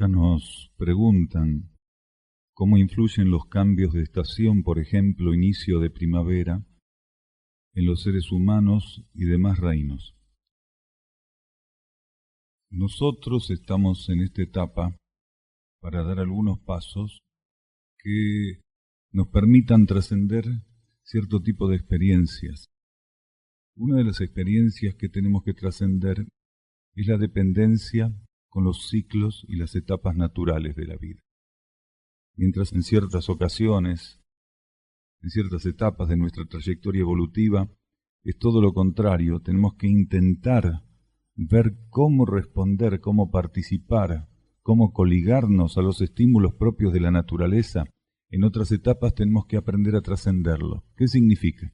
Acá nos preguntan cómo influyen los cambios de estación, por ejemplo, inicio de primavera, en los seres humanos y demás reinos. Nosotros estamos en esta etapa para dar algunos pasos que nos permitan trascender cierto tipo de experiencias. Una de las experiencias que tenemos que trascender es la dependencia con los ciclos y las etapas naturales de la vida. Mientras en ciertas ocasiones, en ciertas etapas de nuestra trayectoria evolutiva, es todo lo contrario, tenemos que intentar ver cómo responder, cómo participar, cómo coligarnos a los estímulos propios de la naturaleza. En otras etapas tenemos que aprender a trascenderlo. ¿Qué significa?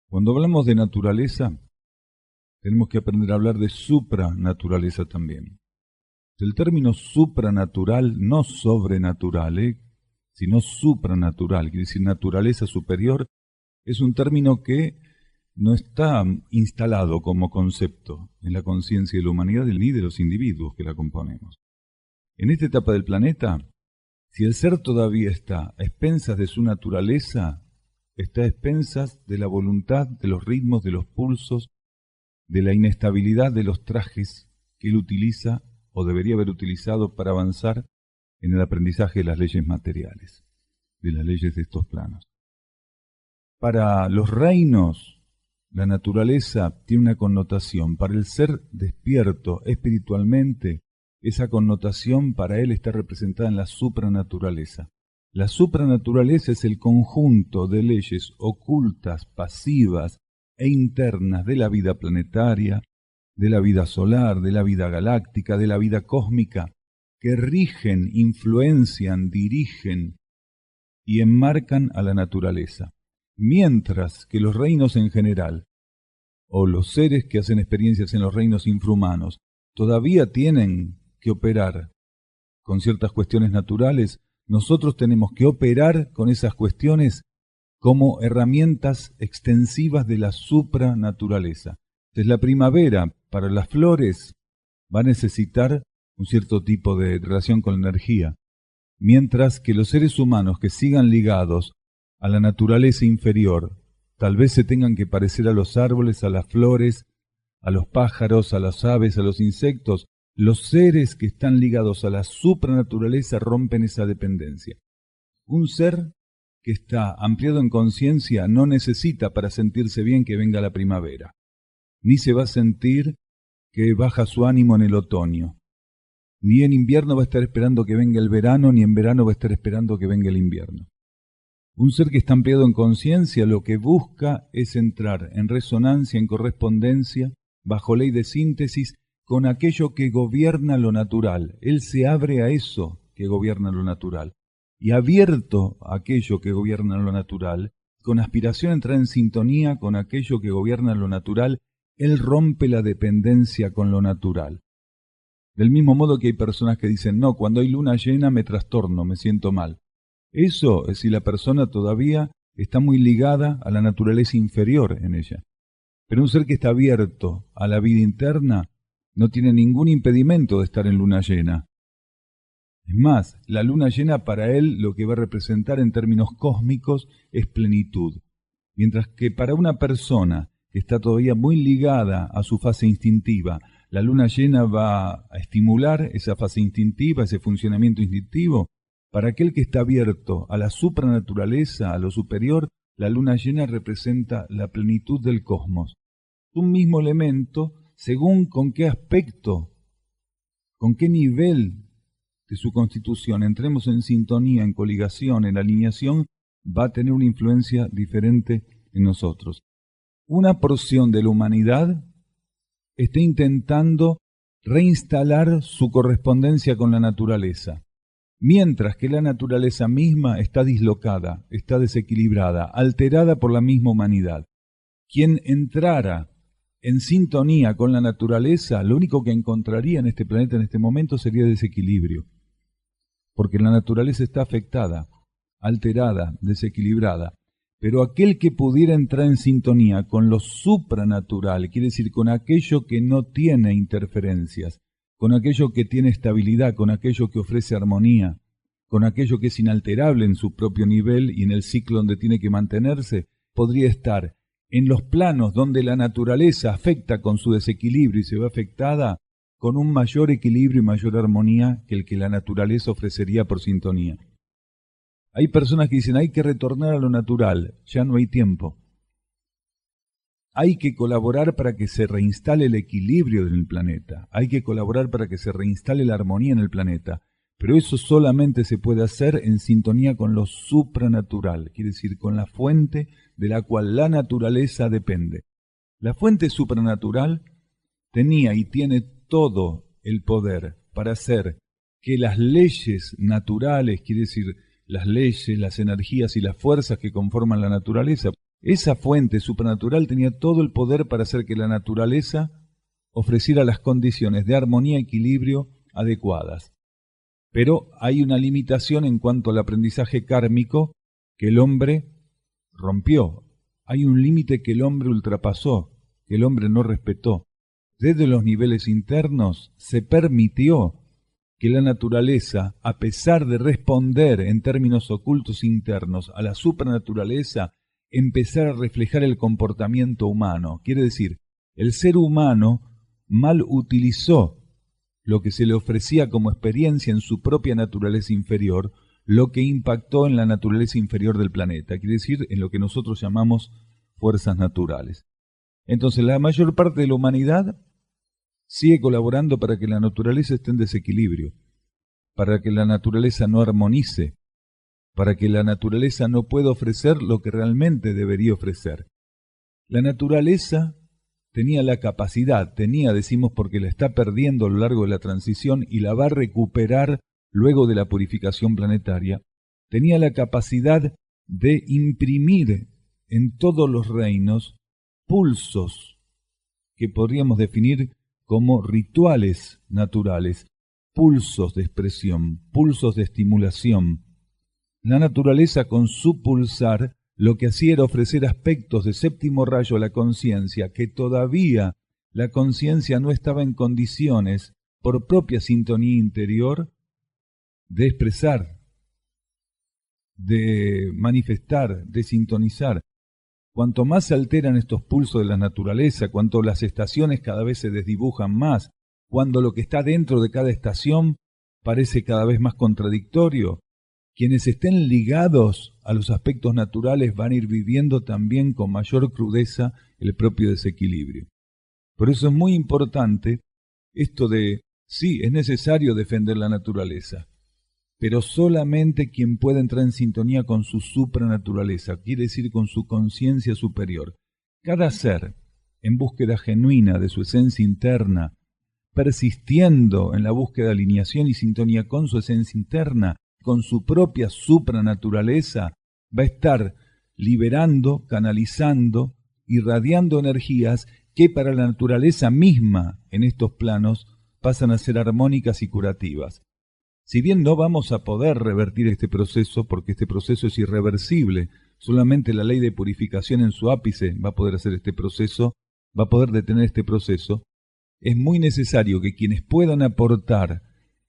Cuando hablamos de naturaleza, tenemos que aprender a hablar de supranaturaleza también. El término supranatural, no sobrenatural, sino supranatural, quiere decir naturaleza superior, es un término que no está instalado como concepto en la conciencia de la humanidad ni de los individuos que la componemos. En esta etapa del planeta, si el ser todavía está a expensas de su naturaleza, está a expensas de la voluntad, de los ritmos, de los pulsos, de la inestabilidad de los trajes que él utiliza o debería haber utilizado para avanzar en el aprendizaje de las leyes materiales, de las leyes de estos planos. Para los reinos, la naturaleza tiene una connotación. Para el ser despierto espiritualmente, esa connotación para él está representada en la supranaturaleza. La supranaturaleza es el conjunto de leyes ocultas, pasivas e internas de la vida planetaria, de la vida solar, de la vida galáctica, de la vida cósmica, que rigen, influencian, dirigen y enmarcan a la naturaleza. Mientras que los reinos en general, o los seres que hacen experiencias en los reinos infrahumanos, todavía tienen que operar con ciertas cuestiones naturales, nosotros tenemos que operar con esas cuestiones como herramientas extensivas de la supranaturaleza. Entonces la primavera para las flores va a necesitar un cierto tipo de relación con la energía, mientras que los seres humanos que sigan ligados a la naturaleza inferior, tal vez se tengan que parecer a los árboles, a las flores, a los pájaros, a las aves, a los insectos. Los seres que están ligados a la supranaturaleza rompen esa dependencia. Un ser que está ampliado en conciencia no necesita para sentirse bien que venga la primavera, ni se va a sentir que baja su ánimo en el otoño, ni en invierno va a estar esperando que venga el verano, ni en verano va a estar esperando que venga el invierno. Un ser que está ampliado en conciencia lo que busca es entrar en resonancia, en correspondencia, bajo ley de síntesis, con aquello que gobierna lo natural. Él se abre a eso que gobierna lo natural. Y abierto a aquello que gobierna lo natural, con aspiración a entrar en sintonía con aquello que gobierna lo natural, él rompe la dependencia con lo natural. Del mismo modo que hay personas que dicen, no, cuando hay luna llena me trastorno, me siento mal. Eso es si la persona todavía está muy ligada a la naturaleza inferior en ella. Pero un ser que está abierto a la vida interna no tiene ningún impedimento de estar en luna llena. Es más, la luna llena para él lo que va a representar en términos cósmicos es plenitud. Mientras que para una persona que está todavía muy ligada a su fase instintiva, la luna llena va a estimular esa fase instintiva, ese funcionamiento instintivo. Para aquel que está abierto a la supranaturaleza, a lo superior, la luna llena representa la plenitud del cosmos. Un mismo elemento, según con qué aspecto, con qué nivel de su constitución entremos en sintonía, en coligación, en alineación, va a tener una influencia diferente en nosotros. Una porción de la humanidad está intentando reinstalar su correspondencia con la naturaleza, mientras que la naturaleza misma está dislocada, está desequilibrada, alterada por la misma humanidad. Quien entrara en sintonía con la naturaleza, lo único que encontraría en este planeta en este momento sería desequilibrio, porque la naturaleza está afectada, alterada, desequilibrada. Pero aquel que pudiera entrar en sintonía con lo supranatural, quiere decir con aquello que no tiene interferencias, con aquello que tiene estabilidad, con aquello que ofrece armonía, con aquello que es inalterable en su propio nivel y en el ciclo donde tiene que mantenerse, podría estar en los planos donde la naturaleza afecta con su desequilibrio y se ve afectada con un mayor equilibrio y mayor armonía que el que la naturaleza ofrecería por sintonía. Hay personas que dicen, hay que retornar a lo natural, ya no hay tiempo. Hay que colaborar para que se reinstale el equilibrio en el planeta, hay que colaborar para que se reinstale la armonía en el planeta, pero eso solamente se puede hacer en sintonía con lo supranatural, quiere decir, con la fuente de la cual la naturaleza depende. La fuente supranatural tenía y tiene todo el poder para hacer que las leyes naturales, quiere decir, las leyes, las energías y las fuerzas que conforman la naturaleza, esa fuente supernatural tenía todo el poder para hacer que la naturaleza ofreciera las condiciones de armonía y equilibrio adecuadas. Pero hay una limitación en cuanto al aprendizaje kármico que el hombre rompió. Hay un límite que el hombre ultrapasó, que el hombre no respetó. Desde los niveles internos se permitió que la naturaleza, a pesar de responder en términos ocultos internos a la supranaturaleza, empezara a reflejar el comportamiento humano. Quiere decir, el ser humano mal utilizó lo que se le ofrecía como experiencia en su propia naturaleza inferior, lo que impactó en la naturaleza inferior del planeta, quiere decir, en lo que nosotros llamamos fuerzas naturales. Entonces, la mayor parte de la humanidad sigue colaborando para que la naturaleza esté en desequilibrio, para que la naturaleza no armonice, para que la naturaleza no pueda ofrecer lo que realmente debería ofrecer. La naturaleza tenía la capacidad, decimos porque la está perdiendo a lo largo de la transición y la va a recuperar luego de la purificación planetaria, tenía la capacidad de imprimir en todos los reinos pulsos que podríamos definir como rituales naturales, pulsos de expresión, pulsos de estimulación. La naturaleza con su pulsar lo que hacía era ofrecer aspectos de séptimo rayo a la conciencia que todavía la conciencia no estaba en condiciones, por propia sintonía interior, de expresar, de manifestar, de sintonizar. Cuanto más se alteran estos pulsos de la naturaleza, cuanto las estaciones cada vez se desdibujan más, cuando lo que está dentro de cada estación parece cada vez más contradictorio, quienes estén ligados a los aspectos naturales van a ir viviendo también con mayor crudeza el propio desequilibrio. Por eso es muy importante esto de, sí, es necesario defender la naturaleza, pero solamente quien pueda entrar en sintonía con su supranaturaleza, quiere decir con su conciencia superior. Cada ser, en búsqueda genuina de su esencia interna, persistiendo en la búsqueda de alineación y sintonía con su esencia interna, con su propia supranaturaleza, va a estar liberando, canalizando, irradiando energías que para la naturaleza misma en estos planos pasan a ser armónicas y curativas. Si bien no vamos a poder revertir este proceso, porque este proceso es irreversible, solamente la ley de purificación en su ápice va a poder hacer este proceso, va a poder detener este proceso, es muy necesario que quienes puedan aportar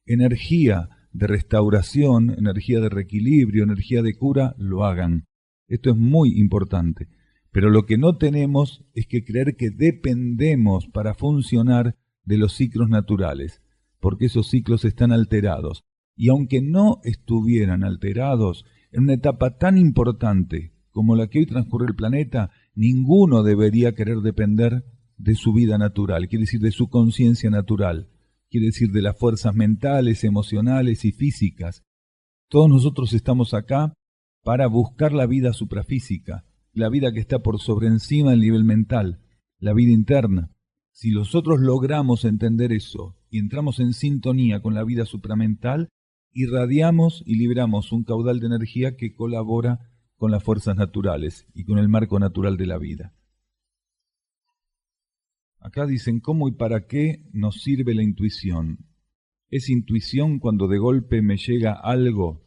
energía de restauración, energía de reequilibrio, energía de cura, lo hagan. Esto es muy importante. Pero lo que no tenemos es que creer que dependemos para funcionar de los ciclos naturales, porque esos ciclos están alterados. Y aunque no estuvieran alterados, en una etapa tan importante como la que hoy transcurre el planeta, ninguno debería querer depender de su vida natural, quiere decir de su conciencia natural, quiere decir de las fuerzas mentales, emocionales y físicas. Todos nosotros estamos acá para buscar la vida suprafísica, la vida que está por sobre encima del nivel mental, la vida interna. Si nosotros logramos entender eso y entramos en sintonía con la vida supramental, irradiamos y liberamos un caudal de energía que colabora con las fuerzas naturales y con el marco natural de la vida. Acá dicen, ¿cómo y para qué nos sirve la intuición? ¿Es intuición cuando de golpe me llega algo?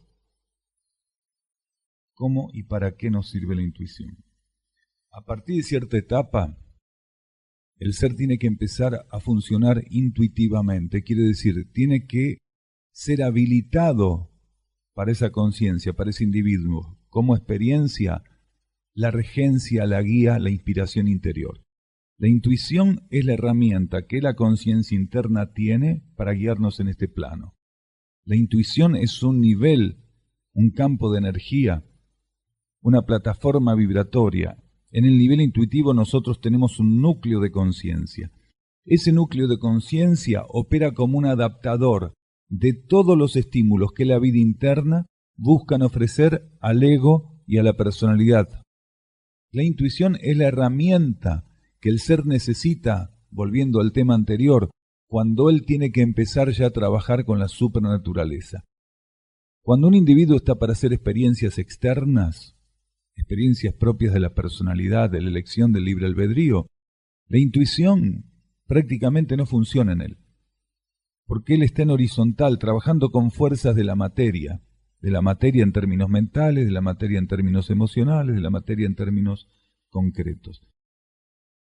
¿Cómo y para qué nos sirve la intuición? A partir de cierta etapa, el ser tiene que empezar a funcionar intuitivamente, quiere decir, tiene que ser habilitado para esa conciencia, para ese individuo, como experiencia, la regencia, la guía, la inspiración interior. La intuición es la herramienta que la conciencia interna tiene para guiarnos en este plano. La intuición es un nivel, un campo de energía, una plataforma vibratoria. En el nivel intuitivo nosotros tenemos un núcleo de conciencia. Ese núcleo de conciencia opera como un adaptador de todos los estímulos que la vida interna buscan ofrecer al ego y a la personalidad. La intuición es la herramienta que el ser necesita, volviendo al tema anterior, cuando él tiene que empezar ya a trabajar con la supernaturaleza. Cuando un individuo está para hacer experiencias externas, experiencias propias de la personalidad, de la elección del libre albedrío, la intuición prácticamente no funciona en él, porque él está en horizontal, trabajando con fuerzas de la materia en términos mentales, de la materia en términos emocionales, de la materia en términos concretos.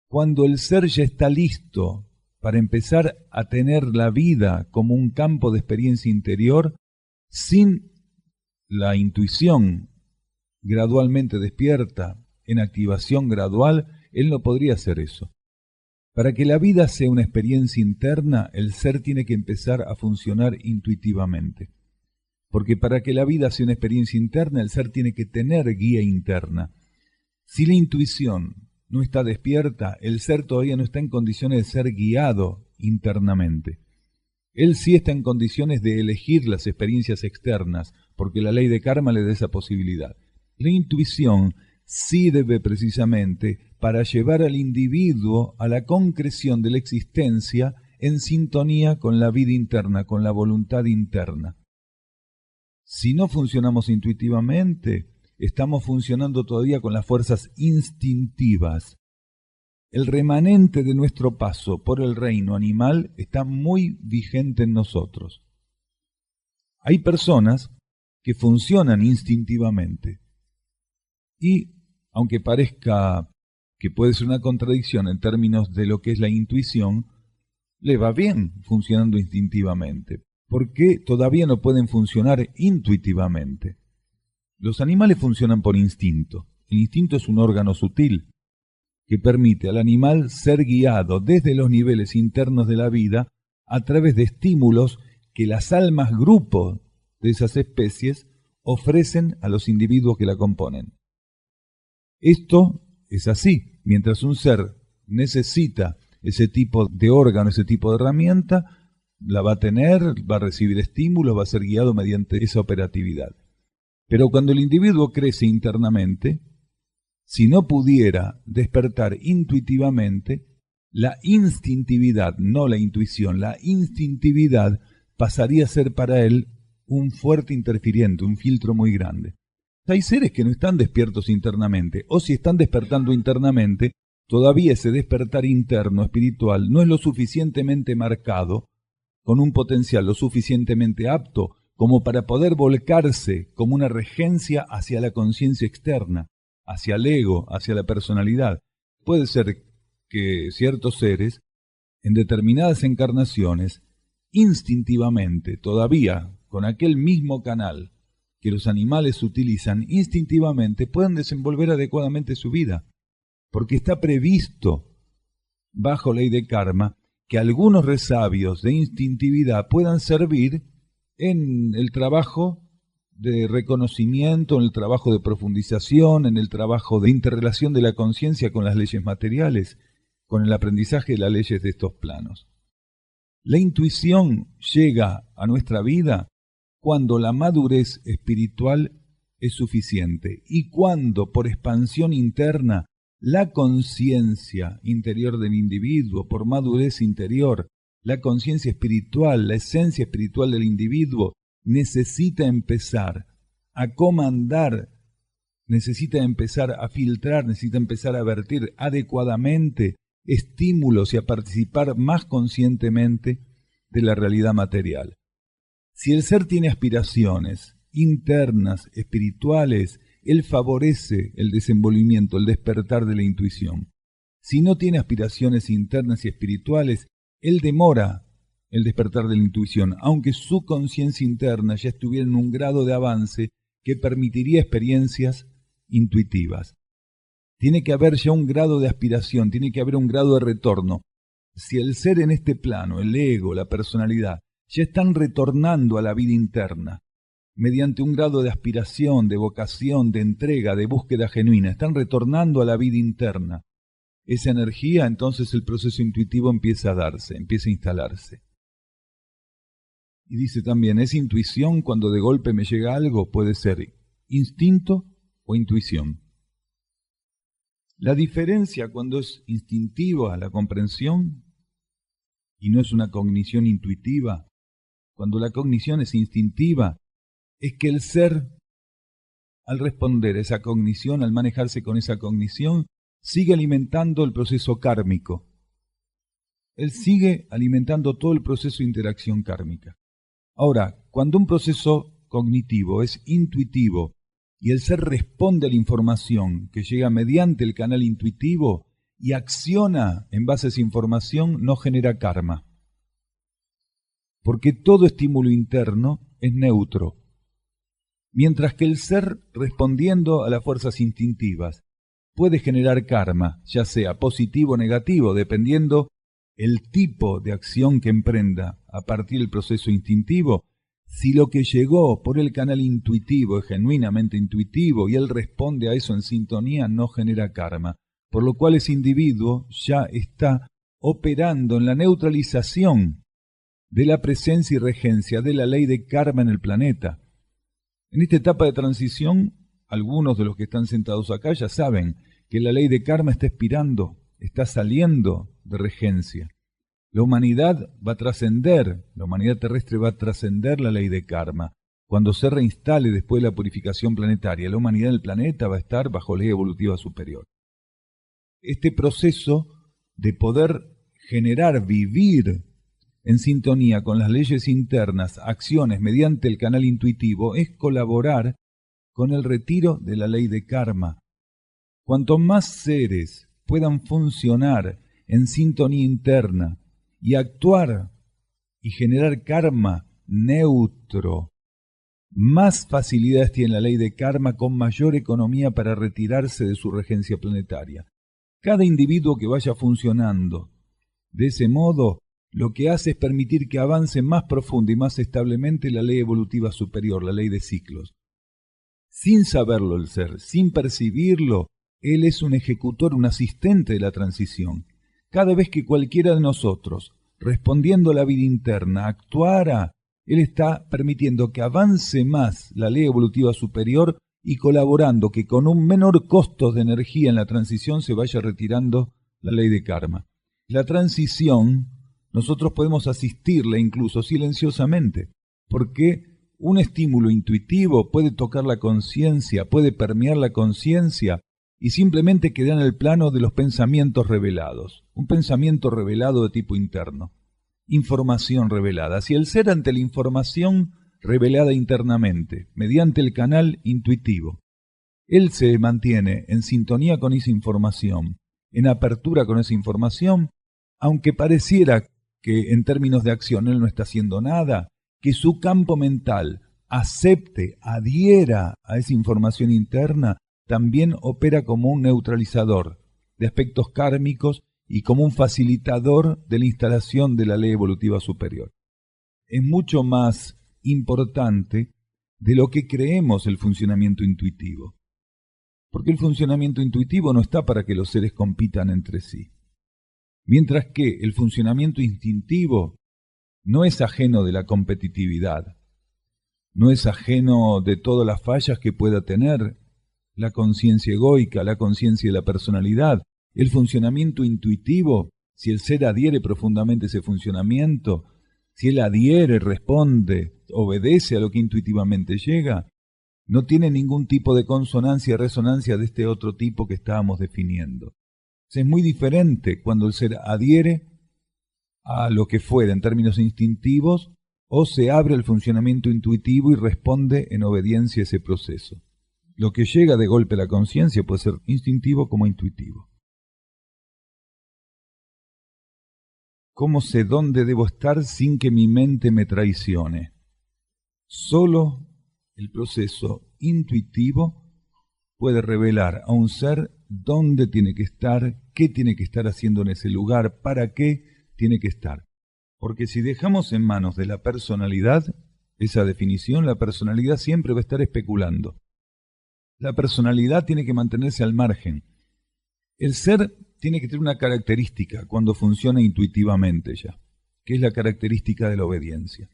Cuando el ser ya está listo para empezar a tener la vida como un campo de experiencia interior, sin la intuición gradualmente despierta, en activación gradual, él no podría hacer eso. Para que la vida sea una experiencia interna, el ser tiene que empezar a funcionar intuitivamente. Porque para que la vida sea una experiencia interna, el ser tiene que tener guía interna. Si la intuición no está despierta, el ser todavía no está en condiciones de ser guiado internamente. Él sí está en condiciones de elegir las experiencias externas, porque la ley de karma le da esa posibilidad. La intuición sí debe precisamente para llevar al individuo a la concreción de la existencia en sintonía con la vida interna, con la voluntad interna. Si no funcionamos intuitivamente, estamos funcionando todavía con las fuerzas instintivas. El remanente de nuestro paso por el reino animal está muy vigente en nosotros. Hay personas que funcionan instintivamente y, aunque parezca que puede ser una contradicción en términos de lo que es la intuición, le va bien funcionando instintivamente, porque todavía no pueden funcionar intuitivamente. Los animales funcionan por instinto. El instinto es un órgano sutil que permite al animal ser guiado desde los niveles internos de la vida a través de estímulos que las almas grupo de esas especies ofrecen a los individuos que la componen. Esto es así. Mientras un ser necesita ese tipo de órgano, ese tipo de herramienta, la va a tener, va a recibir estímulos, va a ser guiado mediante esa operatividad. Pero cuando el individuo crece internamente, si no pudiera despertar intuitivamente, la instintividad, no la intuición, la instintividad pasaría a ser para él un fuerte interfiriente, un filtro muy grande. Hay seres que no están despiertos internamente, o si están despertando internamente, todavía ese despertar interno espiritual no es lo suficientemente marcado, con un potencial lo suficientemente apto como para poder volcarse como una regencia hacia la conciencia externa, hacia el ego, hacia la personalidad. Puede ser que ciertos seres, en determinadas encarnaciones, instintivamente, todavía con aquel mismo canal que los animales utilizan, instintivamente puedan desenvolver adecuadamente su vida, porque está previsto, bajo ley de karma, que algunos resabios de instintividad puedan servir en el trabajo de reconocimiento, en el trabajo de profundización, en el trabajo de interrelación de la conciencia con las leyes materiales, con el aprendizaje de las leyes de estos planos. La intuición llega a nuestra vida cuando la madurez espiritual es suficiente y cuando, por expansión interna, la conciencia interior del individuo, por madurez interior, la conciencia espiritual, la esencia espiritual del individuo, necesita empezar a comandar, necesita empezar a filtrar, necesita empezar a vertir adecuadamente estímulos y a participar más conscientemente de la realidad material. Si el ser tiene aspiraciones internas, espirituales, él favorece el desenvolvimiento, el despertar de la intuición. Si no tiene aspiraciones internas y espirituales, él demora el despertar de la intuición, aunque su conciencia interna ya estuviera en un grado de avance que permitiría experiencias intuitivas. Tiene que haber ya un grado de aspiración, tiene que haber un grado de retorno. Si el ser en este plano, el ego, la personalidad, ya están retornando a la vida interna, mediante un grado de aspiración, de vocación, de entrega, de búsqueda genuina, están retornando a la vida interna. Esa energía, entonces el proceso intuitivo empieza a darse, empieza a instalarse. Y dice también, esa intuición cuando de golpe me llega algo puede ser instinto o intuición. La diferencia cuando es instintiva la comprensión y no es una cognición intuitiva, cuando la cognición es instintiva, es que el ser, al responder a esa cognición, al manejarse con esa cognición, sigue alimentando el proceso kármico. Él sigue alimentando todo el proceso de interacción kármica. Ahora, cuando un proceso cognitivo es intuitivo y el ser responde a la información que llega mediante el canal intuitivo y acciona en base a esa información, no genera karma. Porque todo estímulo interno es neutro. Mientras que el ser, respondiendo a las fuerzas instintivas, puede generar karma, ya sea positivo o negativo, dependiendo el tipo de acción que emprenda a partir del proceso instintivo. Si lo que llegó por el canal intuitivo es genuinamente intuitivo y él responde a eso en sintonía, no genera karma, por lo cual ese individuo ya está operando en la neutralización de la presencia y regencia de la ley de karma en el planeta. En esta etapa de transición, algunos de los que están sentados acá ya saben que la ley de karma está expirando, está saliendo de regencia. La humanidad va a trascender, la humanidad terrestre va a trascender la ley de karma. Cuando se reinstale después de la purificación planetaria, la humanidad del planeta va a estar bajo ley evolutiva superior. Este proceso de poder generar, vivir en sintonía con las leyes internas, acciones mediante el canal intuitivo, es colaborar con el retiro de la ley de karma. Cuanto más seres puedan funcionar en sintonía interna y actuar y generar karma neutro, más facilidades tiene la ley de karma con mayor economía para retirarse de su regencia planetaria. Cada individuo que vaya funcionando de ese modo, lo que hace es permitir que avance más profunda y más establemente la ley evolutiva superior, la ley de ciclos. Sin saberlo el ser, sin percibirlo, él es un ejecutor, un asistente de la transición. Cada vez que cualquiera de nosotros, respondiendo a la vida interna, actuara, él está permitiendo que avance más la ley evolutiva superior y colaborando que con un menor costo de energía en la transición se vaya retirando la ley de karma. La transición, nosotros podemos asistirla incluso silenciosamente, porque un estímulo intuitivo puede tocar la conciencia, puede permear la conciencia y simplemente quedar en el plano de los pensamientos revelados. Un pensamiento revelado de tipo interno. Información revelada. Si el ser ante la información revelada internamente, mediante el canal intuitivo, él se mantiene en sintonía con esa información, en apertura con esa información, aunque pareciera que en términos de acción él no está haciendo nada, que su campo mental acepte, adhiera a esa información interna, también opera como un neutralizador de aspectos kármicos y como un facilitador de la instalación de la ley evolutiva superior. Es mucho más importante de lo que creemos el funcionamiento intuitivo, porque el funcionamiento intuitivo no está para que los seres compitan entre sí, mientras que el funcionamiento instintivo no es ajeno de la competitividad, no es ajeno de todas las fallas que pueda tener la conciencia egoica, la conciencia de la personalidad. El funcionamiento intuitivo, si el ser adhiere profundamente a ese funcionamiento, si él adhiere, responde, obedece a lo que intuitivamente llega, no tiene ningún tipo de consonancia y resonancia de este otro tipo que estábamos definiendo. Es muy diferente cuando el ser adhiere a lo que fuera en términos instintivos o se abre al funcionamiento intuitivo y responde en obediencia a ese proceso. Lo que llega de golpe a la conciencia puede ser instintivo como intuitivo. ¿Cómo sé dónde debo estar sin que mi mente me traicione? Solo el proceso intuitivo puede revelar a un ser dónde tiene que estar, qué tiene que estar haciendo en ese lugar, para qué tiene que estar. Porque si dejamos en manos de la personalidad esa definición, la personalidad siempre va a estar especulando. La personalidad tiene que mantenerse al margen. El ser tiene que tener una característica cuando funciona intuitivamente ya, que es la característica de la obediencia.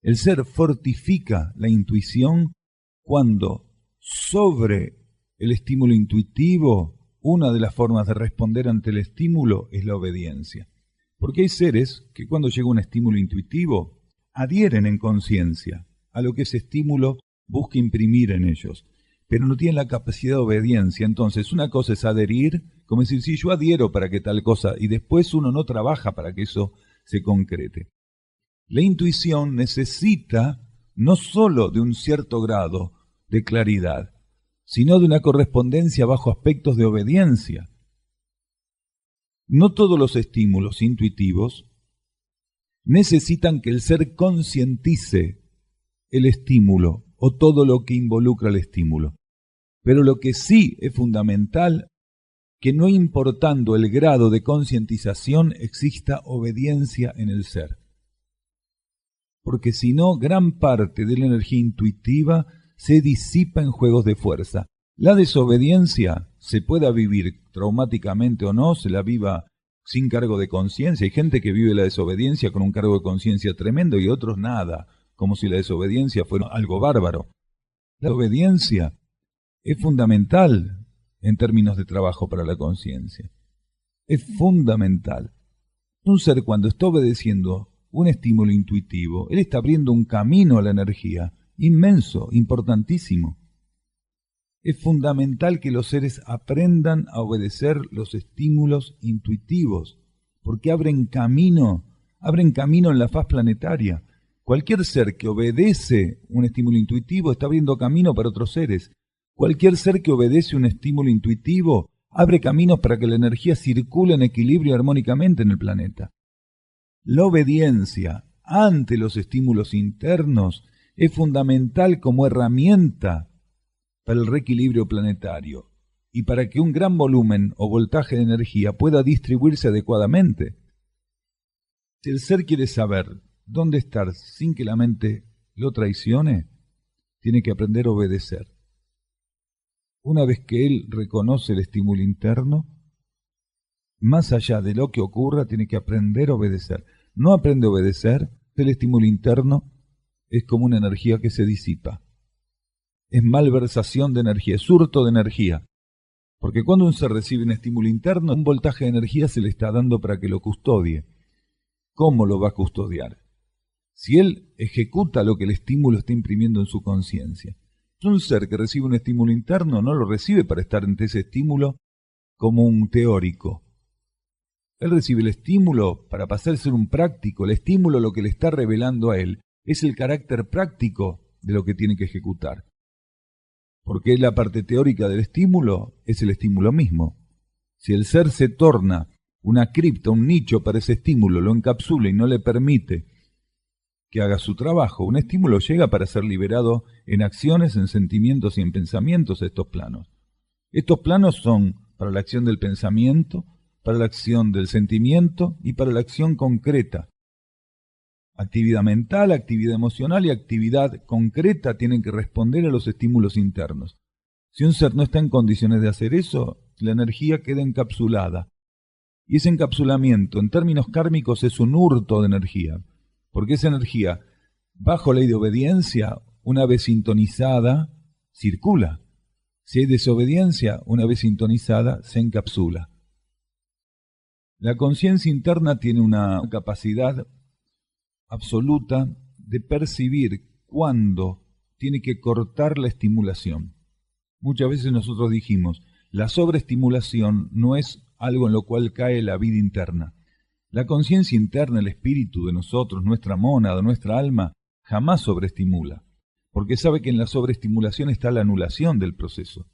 El ser fortifica la intuición cuando sobre el estímulo intuitivo, una de las formas de responder ante el estímulo es la obediencia. Porque hay seres que cuando llega un estímulo intuitivo, adhieren en conciencia a lo que ese estímulo busca imprimir en ellos, pero no tienen la capacidad de obediencia. Entonces, una cosa es adherir, como decir, sí, yo adhiero para que tal cosa, y después uno no trabaja para que eso se concrete. La intuición necesita no sólo de un cierto grado de claridad, sino de una correspondencia bajo aspectos de obediencia. No todos los estímulos intuitivos necesitan que el ser concientice el estímulo o todo lo que involucra el estímulo. Pero lo que sí es fundamental, que no importando el grado de concientización exista obediencia en el ser. Porque si no, gran parte de la energía intuitiva se disipa en juegos de fuerza. La desobediencia se pueda vivir traumáticamente o no, se la viva sin cargo de conciencia. Hay gente que vive la desobediencia con un cargo de conciencia tremendo y otros nada, como si la desobediencia fuera algo bárbaro. La obediencia es fundamental en términos de trabajo para la conciencia. Es fundamental. Un ser cuando está obedeciendo un estímulo intuitivo, él está abriendo un camino a la energía inmenso, importantísimo. Es fundamental que los seres aprendan a obedecer los estímulos intuitivos, porque abren camino en la faz planetaria. Cualquier ser que obedece un estímulo intuitivo está abriendo camino para otros seres. Cualquier ser que obedece un estímulo intuitivo abre caminos para que la energía circule en equilibrio armónicamente en el planeta. La obediencia ante los estímulos internos es fundamental como herramienta para el reequilibrio planetario y para que un gran volumen o voltaje de energía pueda distribuirse adecuadamente. Si el ser quiere saber dónde estar sin que la mente lo traicione, tiene que aprender a obedecer. Una vez que él reconoce el estímulo interno, más allá de lo que ocurra, tiene que aprender a obedecer. No aprende a obedecer, el estímulo interno es como una energía que se disipa. Es malversación de energía, es hurto de energía. Porque cuando un ser recibe un estímulo interno, un voltaje de energía se le está dando para que lo custodie. ¿Cómo lo va a custodiar? Si él ejecuta lo que el estímulo está imprimiendo en su conciencia. Un ser que recibe un estímulo interno no lo recibe para estar ante ese estímulo como un teórico. Él recibe el estímulo para pasar a ser un práctico. El estímulo lo que le está revelando a él es el carácter práctico de lo que tiene que ejecutar. Porque la parte teórica del estímulo es el estímulo mismo. Si el ser se torna una cripta, un nicho para ese estímulo, lo encapsula y no le permite que haga su trabajo, un estímulo llega para ser liberado en acciones, en sentimientos y en pensamientos a estos planos. Estos planos son para la acción del pensamiento, para la acción del sentimiento y para la acción concreta. Actividad mental, actividad emocional y actividad concreta tienen que responder a los estímulos internos. Si un ser no está en condiciones de hacer eso, la energía queda encapsulada. Y ese encapsulamiento, en términos kármicos, es un hurto de energía. Porque esa energía, bajo ley de obediencia, una vez sintonizada, circula. Si hay desobediencia, una vez sintonizada, se encapsula. La conciencia interna tiene una capacidad absoluta de percibir cuándo tiene que cortar la estimulación. Muchas veces nosotros dijimos, la sobreestimulación no es algo en lo cual cae la vida interna. La conciencia interna, el espíritu de nosotros, nuestra mónada, nuestra alma, jamás sobreestimula, porque sabe que en la sobreestimulación está la anulación del proceso.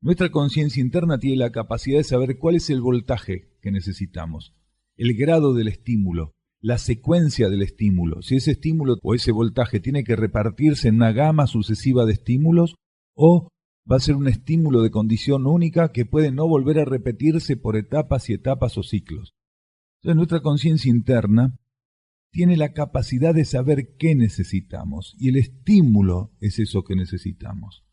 Nuestra conciencia interna tiene la capacidad de saber cuál es el voltaje que necesitamos. el grado del estímulo, la secuencia del estímulo, si ese estímulo o ese voltaje tiene que repartirse en una gama sucesiva de estímulos o va a ser un estímulo de condición única que puede no volver a repetirse por etapas y etapas o ciclos. Entonces nuestra conciencia interna tiene la capacidad de saber qué necesitamos y el estímulo es eso que necesitamos.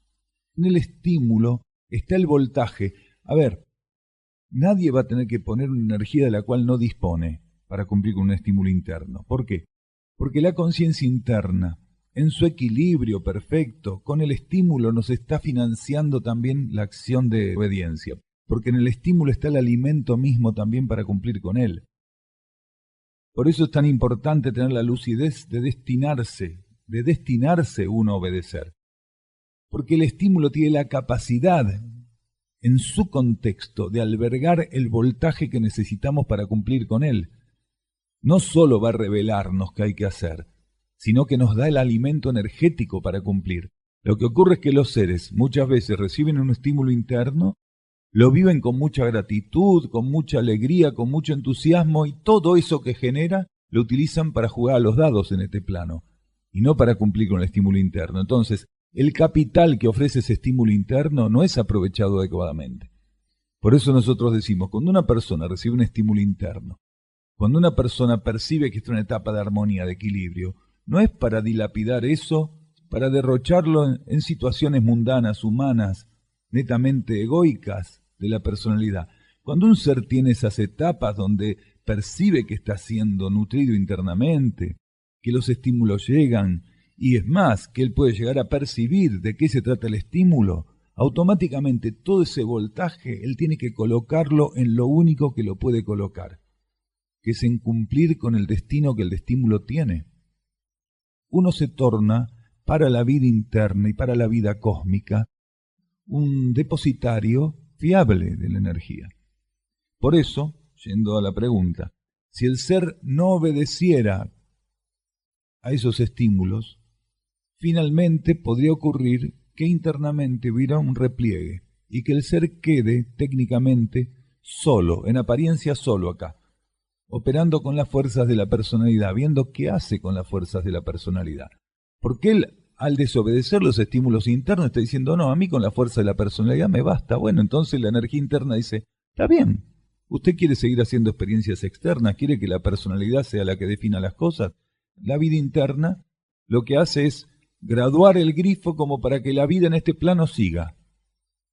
En el estímulo está el voltaje. A ver, nadie va a tener que poner una energía de la cual no dispone para cumplir con un estímulo interno. ¿Por qué? Porque la conciencia interna, en su equilibrio perfecto, con el estímulo nos está financiando también la acción de obediencia, porque en el estímulo está el alimento mismo también para cumplir con él. Por eso es tan importante tener la lucidez de destinarse uno a obedecer, porque el estímulo tiene la capacidad en su contexto de albergar el voltaje que necesitamos para cumplir con él. No solo va a revelarnos qué hay que hacer, sino que nos da el alimento energético para cumplir. Lo que ocurre es que los seres muchas veces reciben un estímulo interno, lo viven con mucha gratitud, con mucha alegría, con mucho entusiasmo, y todo eso que genera lo utilizan para jugar a los dados en este plano, y no para cumplir con el estímulo interno. Entonces, el capital que ofrece ese estímulo interno no es aprovechado adecuadamente. Por eso nosotros decimos, cuando una persona recibe un estímulo interno, cuando una persona percibe que está en una etapa de armonía, de equilibrio, no es para dilapidar eso, para derrocharlo en situaciones mundanas, humanas, netamente egoicas de la personalidad. Cuando un ser tiene esas etapas donde percibe que está siendo nutrido internamente, que los estímulos llegan, y es más, que él puede llegar a percibir de qué se trata el estímulo, automáticamente todo ese voltaje él tiene que colocarlo en lo único que lo puede colocar, que es en cumplir con el destino que el estímulo tiene. Uno se torna, para la vida interna y para la vida cósmica, un depositario fiable de la energía. Por eso, yendo a la pregunta, si el ser no obedeciera a esos estímulos, finalmente podría ocurrir que internamente hubiera un repliegue y que el ser quede técnicamente solo, en apariencia solo acá, operando con las fuerzas de la personalidad, viendo qué hace con las fuerzas de la personalidad. Porque él, al desobedecer los estímulos internos, está diciendo, no, a mí con la fuerza de la personalidad me basta. Bueno, entonces la energía interna dice, está bien, usted quiere seguir haciendo experiencias externas, quiere que la personalidad sea la que defina las cosas. La vida interna lo que hace es graduar el grifo como para que la vida en este plano siga.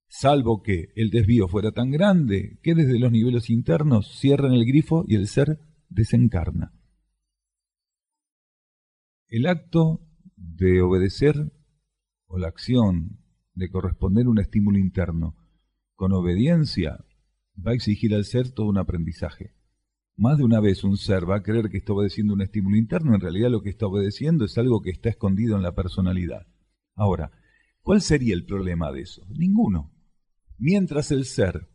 Salvo que el desvío fuera tan grande que desde los niveles internos cierran el grifo y el ser desencarna. El acto de obedecer o la acción de corresponder a un estímulo interno con obediencia va a exigir al ser todo un aprendizaje. Más de una vez un ser va a creer que está obedeciendo un estímulo interno, en realidad lo que está obedeciendo es algo que está escondido en la personalidad. Ahora, ¿cuál sería el problema de eso? Ninguno. Mientras el ser,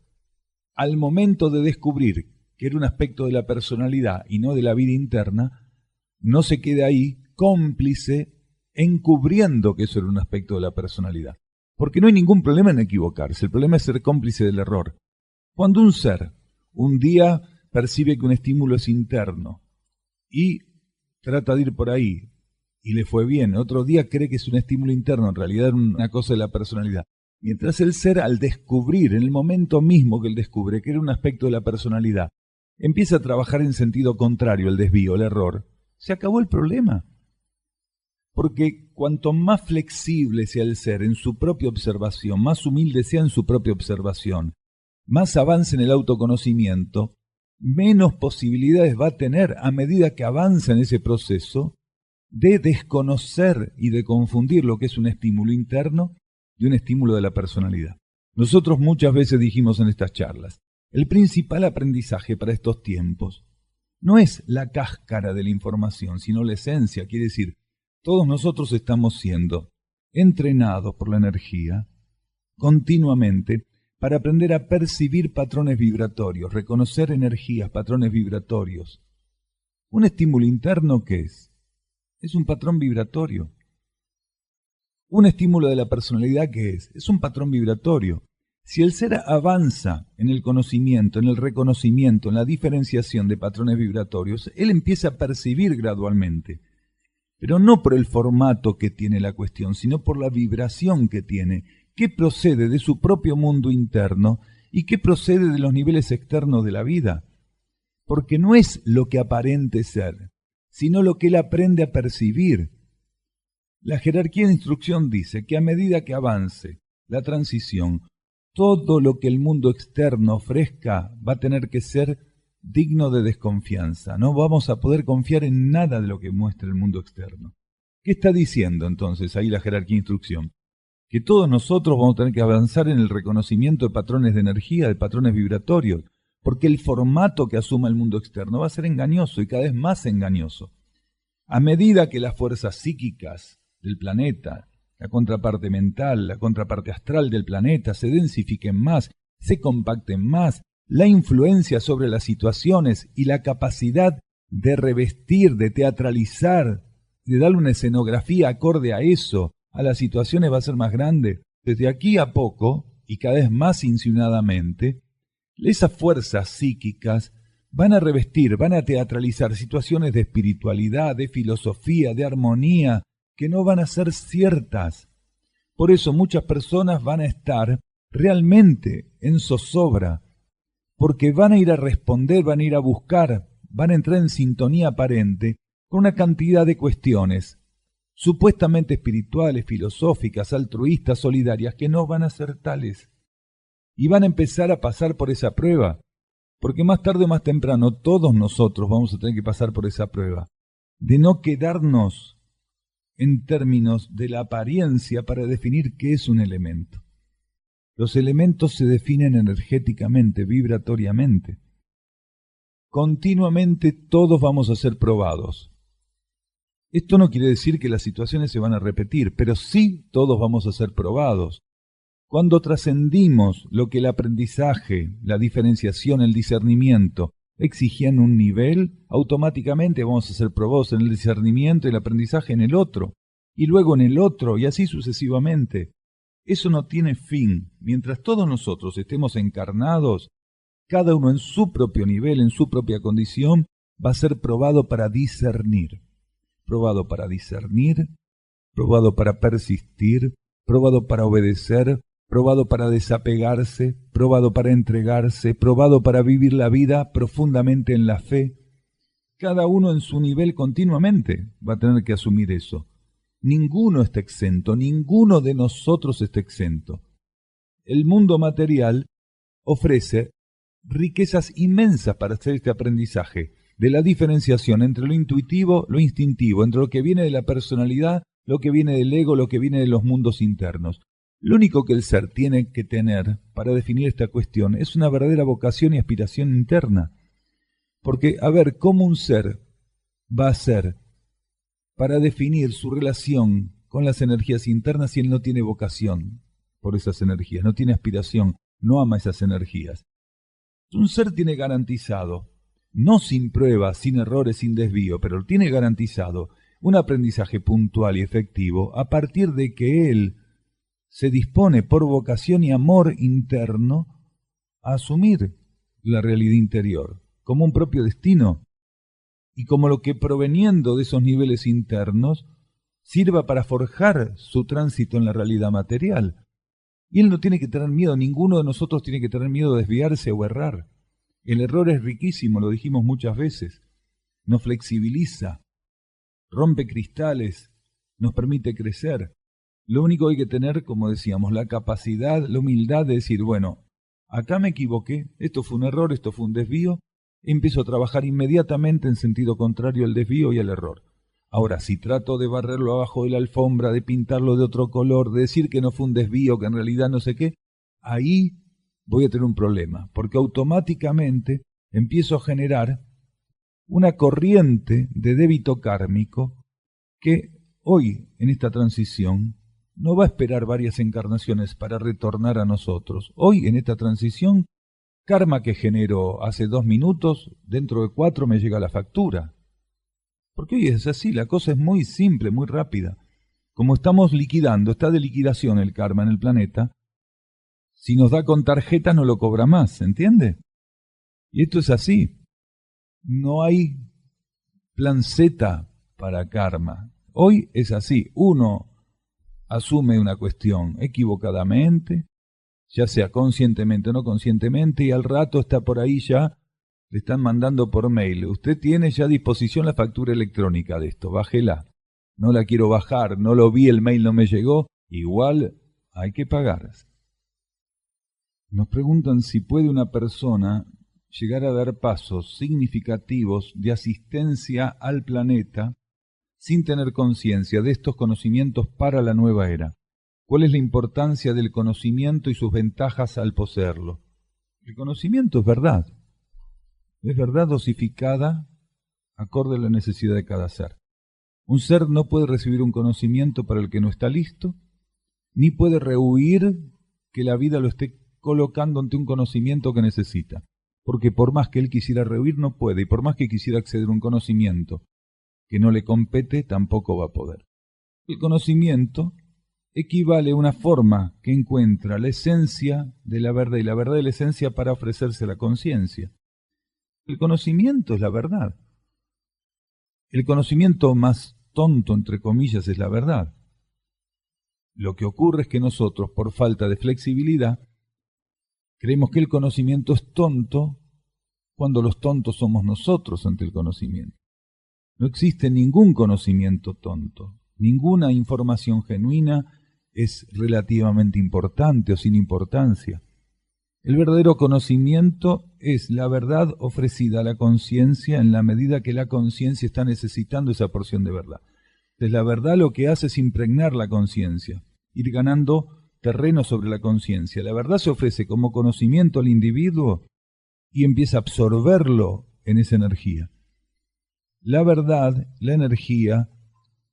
al momento de descubrir que era un aspecto de la personalidad y no de la vida interna, no se quede ahí cómplice encubriendo que eso era un aspecto de la personalidad. Porque no hay ningún problema en equivocarse, el problema es ser cómplice del error. Cuando un ser un día percibe que un estímulo es interno y trata de ir por ahí y le fue bien, otro día cree que es un estímulo interno, en realidad es una cosa de la personalidad. Mientras el ser, al descubrir, en el momento mismo que él descubre que era un aspecto de la personalidad, empieza a trabajar en sentido contrario, el desvío, el error, se acabó el problema. Porque cuanto más flexible sea el ser en su propia observación, más humilde sea en su propia observación, más avance en el autoconocimiento, menos posibilidades va a tener a medida que avanza en ese proceso de desconocer y de confundir lo que es un estímulo interno de un estímulo de la personalidad. Nosotros muchas veces dijimos en estas charlas, el principal aprendizaje para estos tiempos no es la cáscara de la información, sino la esencia. Quiere decir, todos nosotros estamos siendo entrenados por la energía continuamente para aprender a percibir patrones vibratorios, reconocer energías, patrones vibratorios. ¿Un estímulo interno qué es? Es un patrón vibratorio. ¿Un estímulo de la personalidad qué es? Es un patrón vibratorio. Si el ser avanza en el conocimiento, en el reconocimiento, en la diferenciación de patrones vibratorios, él empieza a percibir gradualmente, pero no por el formato que tiene la cuestión, sino por la vibración que tiene, que procede de su propio mundo interno y que procede de los niveles externos de la vida. Porque no es lo que aparente ser, sino lo que él aprende a percibir. La jerarquía de instrucción dice que a medida que avance la transición, todo lo que el mundo externo ofrezca va a tener que ser digno de desconfianza. No vamos a poder confiar en nada de lo que muestra el mundo externo. ¿Qué está diciendo entonces ahí la jerarquía de instrucción? Que todos nosotros vamos a tener que avanzar en el reconocimiento de patrones de energía, de patrones vibratorios, porque el formato que asuma el mundo externo va a ser engañoso y cada vez más engañoso. A medida que las fuerzas psíquicas del planeta, la contraparte mental, la contraparte astral del planeta se densifiquen más, se compacten más, la influencia sobre las situaciones y la capacidad de revestir, de teatralizar, de darle una escenografía acorde a eso, a las situaciones va a ser más grande. Desde aquí a poco, y cada vez más insinuadamente, esas fuerzas psíquicas van a revestir, van a teatralizar situaciones de espiritualidad, de filosofía, de armonía, que no van a ser ciertas. Por eso muchas personas van a estar realmente en zozobra, porque van a ir a responder, van a ir a buscar, van a entrar en sintonía aparente con una cantidad de cuestiones supuestamente espirituales, filosóficas, altruistas, solidarias, que no van a ser tales. Y van a empezar a pasar por esa prueba, porque más tarde o más temprano todos nosotros vamos a tener que pasar por esa prueba, de no quedarnos en términos de la apariencia para definir qué es un elemento. Los elementos se definen energéticamente, vibratoriamente. Continuamente todos vamos a ser probados. Esto no quiere decir que las situaciones se van a repetir, pero sí todos vamos a ser probados. Cuando trascendimos lo que el aprendizaje, la diferenciación, el discernimiento exigían un nivel, automáticamente vamos a ser probados en el discernimiento y el aprendizaje en el otro, y luego en el otro, y así sucesivamente. Eso no tiene fin. Mientras todos nosotros estemos encarnados, cada uno en su propio nivel, en su propia condición, va a ser probado para discernir. Probado para discernir, probado para persistir, probado para obedecer, probado para desapegarse, probado para entregarse, probado para vivir la vida profundamente en la fe. Cada uno en su nivel continuamente va a tener que asumir eso. Ninguno está exento, ninguno de nosotros está exento. El mundo material ofrece riquezas inmensas para hacer este aprendizaje, de la diferenciación entre lo intuitivo, lo instintivo, entre lo que viene de la personalidad, lo que viene del ego, lo que viene de los mundos internos. Lo único que el ser tiene que tener para definir esta cuestión es una verdadera vocación y aspiración interna. Porque, a ver, ¿cómo un ser va a ser para definir su relación con las energías internas si él no tiene vocación por esas energías, no tiene aspiración, no ama esas energías? Un ser tiene garantizado, no sin pruebas, sin errores, sin desvío, pero tiene garantizado un aprendizaje puntual y efectivo a partir de que él se dispone por vocación y amor interno a asumir la realidad interior como un propio destino y como lo que proveniendo de esos niveles internos sirva para forjar su tránsito en la realidad material. Y él no tiene que tener miedo, ninguno de nosotros tiene que tener miedo de desviarse o errar. El error es riquísimo, lo dijimos muchas veces. Nos flexibiliza, rompe cristales, nos permite crecer. Lo único que hay que tener, como decíamos, la capacidad, la humildad de decir, bueno, acá me equivoqué, esto fue un error, esto fue un desvío, empiezo a trabajar inmediatamente en sentido contrario al desvío y al error. Ahora, si trato de barrerlo abajo de la alfombra, de pintarlo de otro color, de decir que no fue un desvío, que en realidad no sé qué, ahí voy a tener un problema, porque automáticamente empiezo a generar una corriente de débito kármico que hoy, en esta transición, no va a esperar varias encarnaciones para retornar a nosotros. Hoy, en esta transición, karma que genero hace 2 minutos, dentro de 4 me llega la factura. Porque hoy es así, la cosa es muy simple, muy rápida. Como estamos liquidando, está de liquidación el karma en el planeta, Si nos da con tarjeta no lo cobra más, ¿se entiende? Y esto es así. No hay plan Z para karma. Hoy es así. Uno asume una cuestión equivocadamente, ya sea conscientemente o no conscientemente, y al rato está por ahí ya, le están mandando por mail. Usted tiene ya a disposición la factura electrónica de esto, bájela. No la quiero bajar, no lo vi, el mail no me llegó, igual hay que pagar. Nos preguntan si puede una persona llegar a dar pasos significativos de asistencia al planeta sin tener conciencia de estos conocimientos para la nueva era. ¿Cuál es la importancia del conocimiento y sus ventajas al poseerlo? El conocimiento es verdad dosificada acorde a la necesidad de cada ser. Un ser no puede recibir un conocimiento para el que no está listo, ni puede rehuir que la vida lo esté colocando ante un conocimiento que necesita, porque por más que él quisiera rehuir no puede, y por más que quisiera acceder a un conocimiento que no le compete, tampoco va a poder. El conocimiento equivale a una forma que encuentra la esencia de la verdad y la verdad de la esencia para ofrecerse a la conciencia. El conocimiento es la verdad. El conocimiento más tonto, entre comillas, es la verdad. Lo que ocurre es que nosotros, por falta de flexibilidad, creemos que el conocimiento es tonto cuando los tontos somos nosotros ante el conocimiento. No existe ningún conocimiento tonto. Ninguna información genuina es relativamente importante o sin importancia. El verdadero conocimiento es la verdad ofrecida a la conciencia en la medida que la conciencia está necesitando esa porción de verdad. Entonces la verdad lo que hace es impregnar la conciencia, ir ganando terreno sobre la conciencia. La verdad se ofrece como conocimiento al individuo y empieza a absorberlo en esa energía. La verdad, la energía,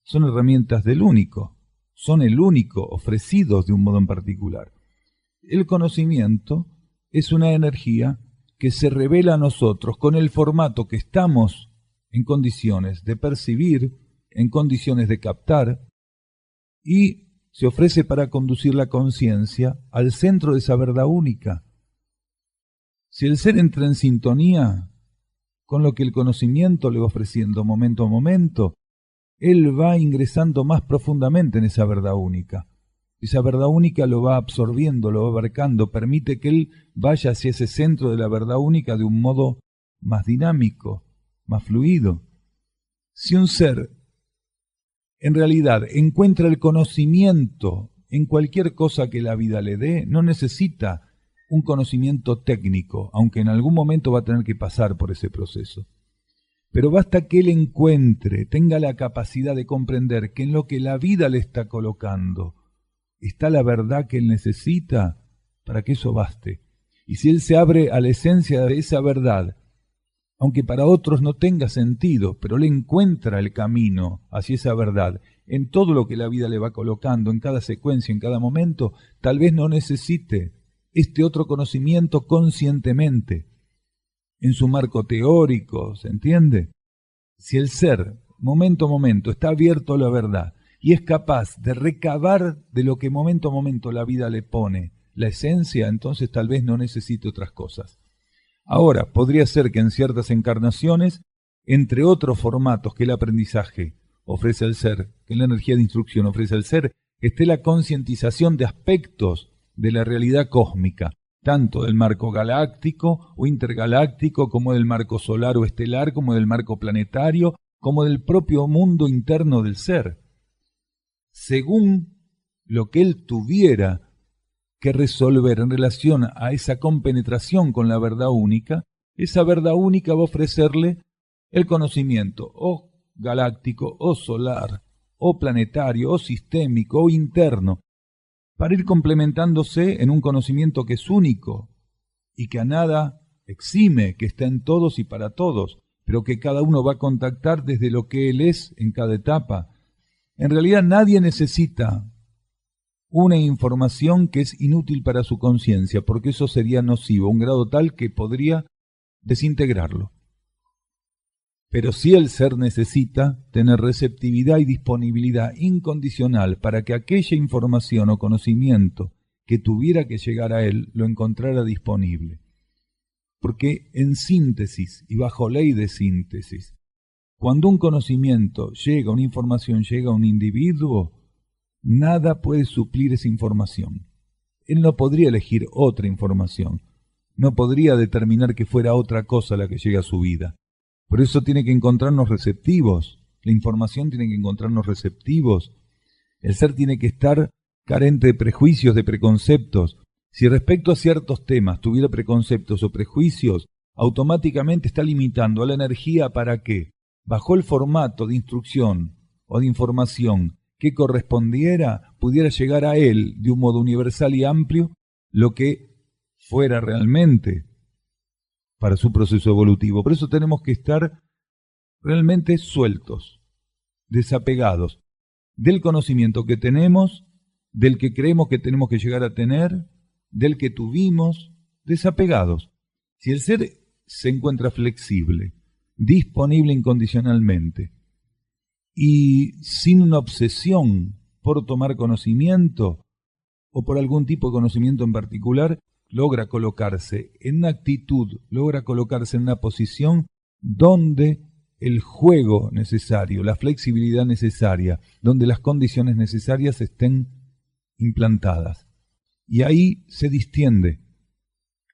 son herramientas del único, son el único ofrecidos de un modo en particular. El conocimiento es una energía que se revela a nosotros con el formato que estamos en condiciones de percibir, en condiciones de captar, y se ofrece para conducir la conciencia al centro de esa verdad única. Si el ser entra en sintonía con lo que el conocimiento le va ofreciendo momento a momento, él va ingresando más profundamente en esa verdad única. Esa verdad única lo va absorbiendo, lo va abarcando, permite que él vaya hacia ese centro de la verdad única de un modo más dinámico, más fluido. Si un ser en realidad encuentra el conocimiento en cualquier cosa que la vida le dé, no necesita un conocimiento técnico, aunque en algún momento va a tener que pasar por ese proceso. Pero basta que él encuentre, tenga la capacidad de comprender que en lo que la vida le está colocando está la verdad que él necesita para que eso baste. Y si él se abre a la esencia de esa verdad, aunque para otros no tenga sentido, pero él encuentra el camino hacia esa verdad en todo lo que la vida le va colocando, en cada secuencia, en cada momento, tal vez no necesite este otro conocimiento conscientemente, en su marco teórico, ¿se entiende? Si el ser, momento a momento, está abierto a la verdad y es capaz de recabar de lo que momento a momento la vida le pone la esencia, entonces tal vez no necesite otras cosas. Ahora, podría ser que en ciertas encarnaciones, entre otros formatos que el aprendizaje ofrece al ser, que la energía de instrucción ofrece al ser, esté la concientización de aspectos de la realidad cósmica, tanto del marco galáctico o intergaláctico, como del marco solar o estelar, como del marco planetario, como del propio mundo interno del ser. Según lo que él tuviera que resolver en relación a esa compenetración con la verdad única, esa verdad única va a ofrecerle el conocimiento o galáctico, o solar, o planetario, o sistémico, o interno, para ir complementándose en un conocimiento que es único y que a nada exime, que está en todos y para todos, pero que cada uno va a contactar desde lo que él es en cada etapa. En realidad nadie necesita una información que es inútil para su conciencia, porque eso sería nocivo, a un grado tal que podría desintegrarlo. Pero sí el ser necesita tener receptividad y disponibilidad incondicional para que aquella información o conocimiento que tuviera que llegar a él lo encontrara disponible. Porque en síntesis y bajo ley de síntesis, cuando un conocimiento llega, una información llega a un individuo, nada puede suplir esa información. Él no podría elegir otra información, no podría determinar que fuera otra cosa la que llega a su vida. Por eso tiene que encontrarnos receptivos, la información tiene que encontrarnos receptivos, el ser tiene que estar carente de prejuicios, de preconceptos. Si respecto a ciertos temas tuviera preconceptos o prejuicios, automáticamente está limitando a la energía para que, bajo el formato de instrucción o de información que correspondiera, pudiera llegar a él de un modo universal y amplio lo que fuera realmente para su proceso evolutivo. Por eso tenemos que estar realmente sueltos, desapegados del conocimiento que tenemos, del que creemos que tenemos que llegar a tener, del que tuvimos, desapegados. Si el ser se encuentra flexible, disponible incondicionalmente y sin una obsesión por tomar conocimiento o por algún tipo de conocimiento en particular, logra colocarse en una actitud, logra colocarse en una posición donde el juego necesario, la flexibilidad necesaria, donde las condiciones necesarias estén implantadas. Y ahí se distiende,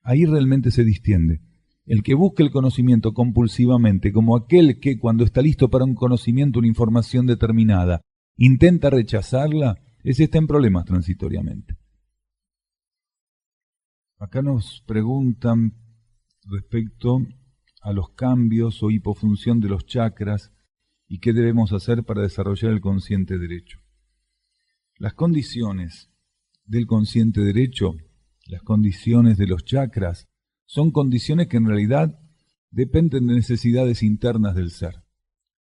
ahí realmente se distiende. El que busca el conocimiento compulsivamente, como aquel que cuando está listo para un conocimiento, una información determinada, intenta rechazarla, ese está en problemas transitoriamente. Acá nos preguntan respecto a los cambios o hipofunción de los chakras y qué debemos hacer para desarrollar el consciente derecho. Las condiciones del consciente derecho, las condiciones de los chakras, son condiciones que en realidad dependen de necesidades internas del ser.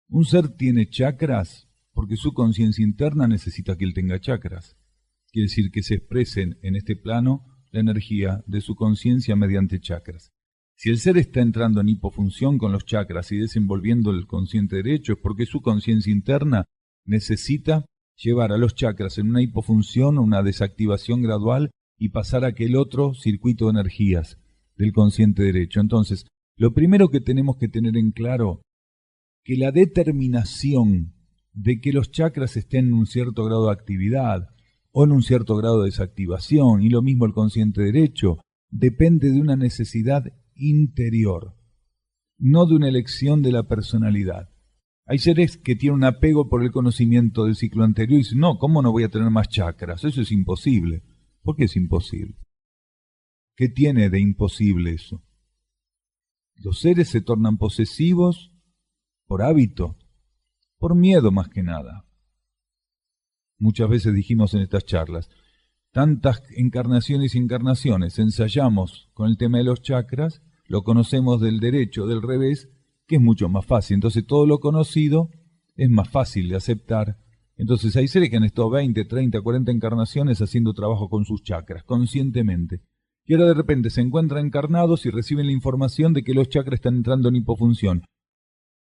Un ser tiene chakras porque su conciencia interna necesita que él tenga chakras. Quiere decir que se expresen en este plano la energía de su conciencia mediante chakras. Si el ser está entrando en hipofunción con los chakras y desenvolviendo el consciente derecho, es porque su conciencia interna necesita llevar a los chakras en una hipofunción o una desactivación gradual y pasar a aquel otro circuito de energías del consciente derecho. Entonces, lo primero que tenemos que tener en claro, que la determinación de que los chakras estén en un cierto grado de actividad o en un cierto grado de desactivación, y lo mismo el consciente derecho, depende de una necesidad interior, no de una elección de la personalidad. Hay seres que tienen un apego por el conocimiento del ciclo anterior y dicen, no, ¿cómo no voy a tener más chakras? Eso es imposible. ¿Por qué es imposible? ¿Qué tiene de imposible eso? Los seres se tornan posesivos por hábito, por miedo más que nada. Muchas veces dijimos en estas charlas, tantas encarnaciones y encarnaciones ensayamos con el tema de los chakras, lo conocemos del derecho, del revés, que es mucho más fácil. Entonces todo lo conocido es más fácil de aceptar. Entonces hay seres que han estado 20, 30, 40 encarnaciones haciendo trabajo con sus chakras, conscientemente. Y ahora de repente se encuentran encarnados y reciben la información de que los chakras están entrando en hipofunción.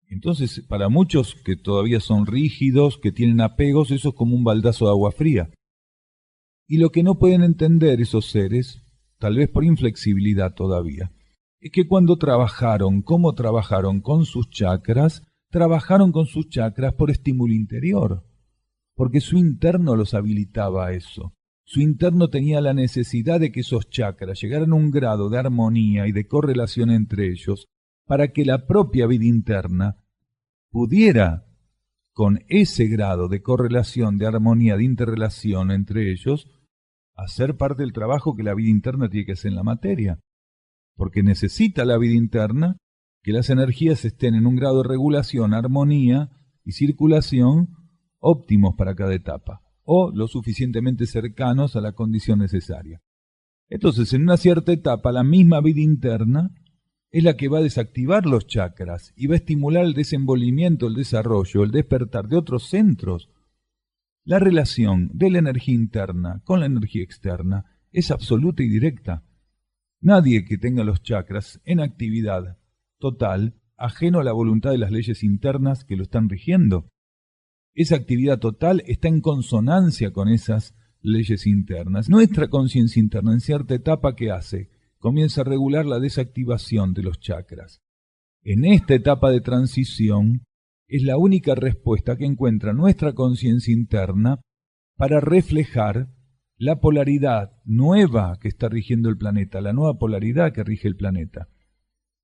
Entonces, para muchos que todavía son rígidos, que tienen apegos, eso es como un baldazo de agua fría. Y lo que no pueden entender esos seres, tal vez por inflexibilidad todavía, es que cuando trabajaron, como trabajaron con sus chakras por estímulo interior, porque su interno los habilitaba a eso. Su interno tenía la necesidad de que esos chakras llegaran a un grado de armonía y de correlación entre ellos, para que la propia vida interna pudiera, con ese grado de correlación, de armonía, de interrelación entre ellos, hacer parte del trabajo que la vida interna tiene que hacer en la materia. Porque necesita la vida interna que las energías estén en un grado de regulación, armonía y circulación óptimos para cada etapa, o lo suficientemente cercanos a la condición necesaria. Entonces, en una cierta etapa, la misma vida interna es la que va a desactivar los chakras y va a estimular el desenvolvimiento, el desarrollo, el despertar de otros centros. La relación de la energía interna con la energía externa es absoluta y directa. Nadie que tenga los chakras en actividad total, ajeno a la voluntad de las leyes internas que lo están rigiendo. Esa actividad total está en consonancia con esas leyes internas. Nuestra conciencia interna, en cierta etapa, ¿qué hace? Comienza a regular la desactivación de los chakras. En esta etapa de transición es la única respuesta que encuentra nuestra conciencia interna para reflejar la polaridad nueva que está rigiendo el planeta, la nueva polaridad que rige el planeta.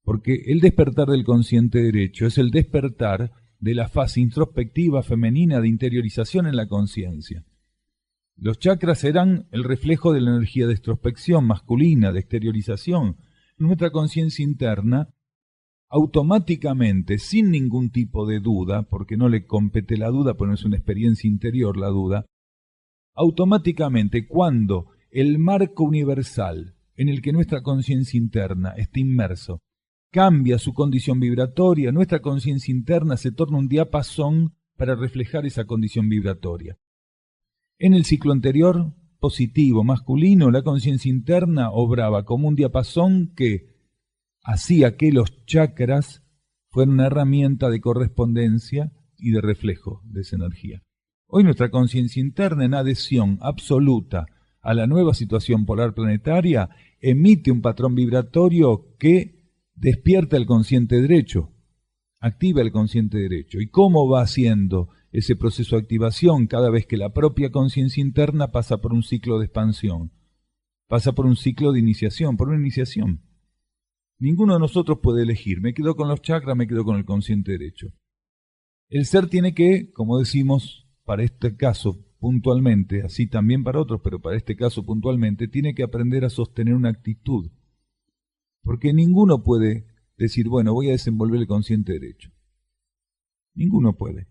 Porque el despertar del consciente derecho es el despertar de la fase introspectiva femenina de interiorización en la conciencia. Los chakras serán el reflejo de la energía de extrospección masculina, de exteriorización. Nuestra conciencia interna, automáticamente, sin ningún tipo de duda, porque no le compete la duda, porque no es una experiencia interior la duda, automáticamente cuando el marco universal en el que nuestra conciencia interna está inmerso cambia su condición vibratoria, nuestra conciencia interna se torna un diapasón para reflejar esa condición vibratoria. En el ciclo anterior, positivo, masculino, la conciencia interna obraba como un diapasón que hacía que los chakras fueran una herramienta de correspondencia y de reflejo de esa energía. Hoy nuestra conciencia interna, en adhesión absoluta a la nueva situación polar planetaria, emite un patrón vibratorio que despierta el consciente derecho, activa el consciente derecho. ¿Y cómo va haciendo ese proceso de activación cada vez que la propia conciencia interna pasa por un ciclo de expansión? Pasa por un ciclo de iniciación, por una iniciación. Ninguno de nosotros puede elegir, me quedo con los chakras, me quedo con el consciente derecho. El ser tiene que, como decimos, para este caso puntualmente, así también para otros, pero para este caso puntualmente, tiene que aprender a sostener una actitud. Porque ninguno puede decir, bueno, voy a desenvolver el consciente derecho. Ninguno puede.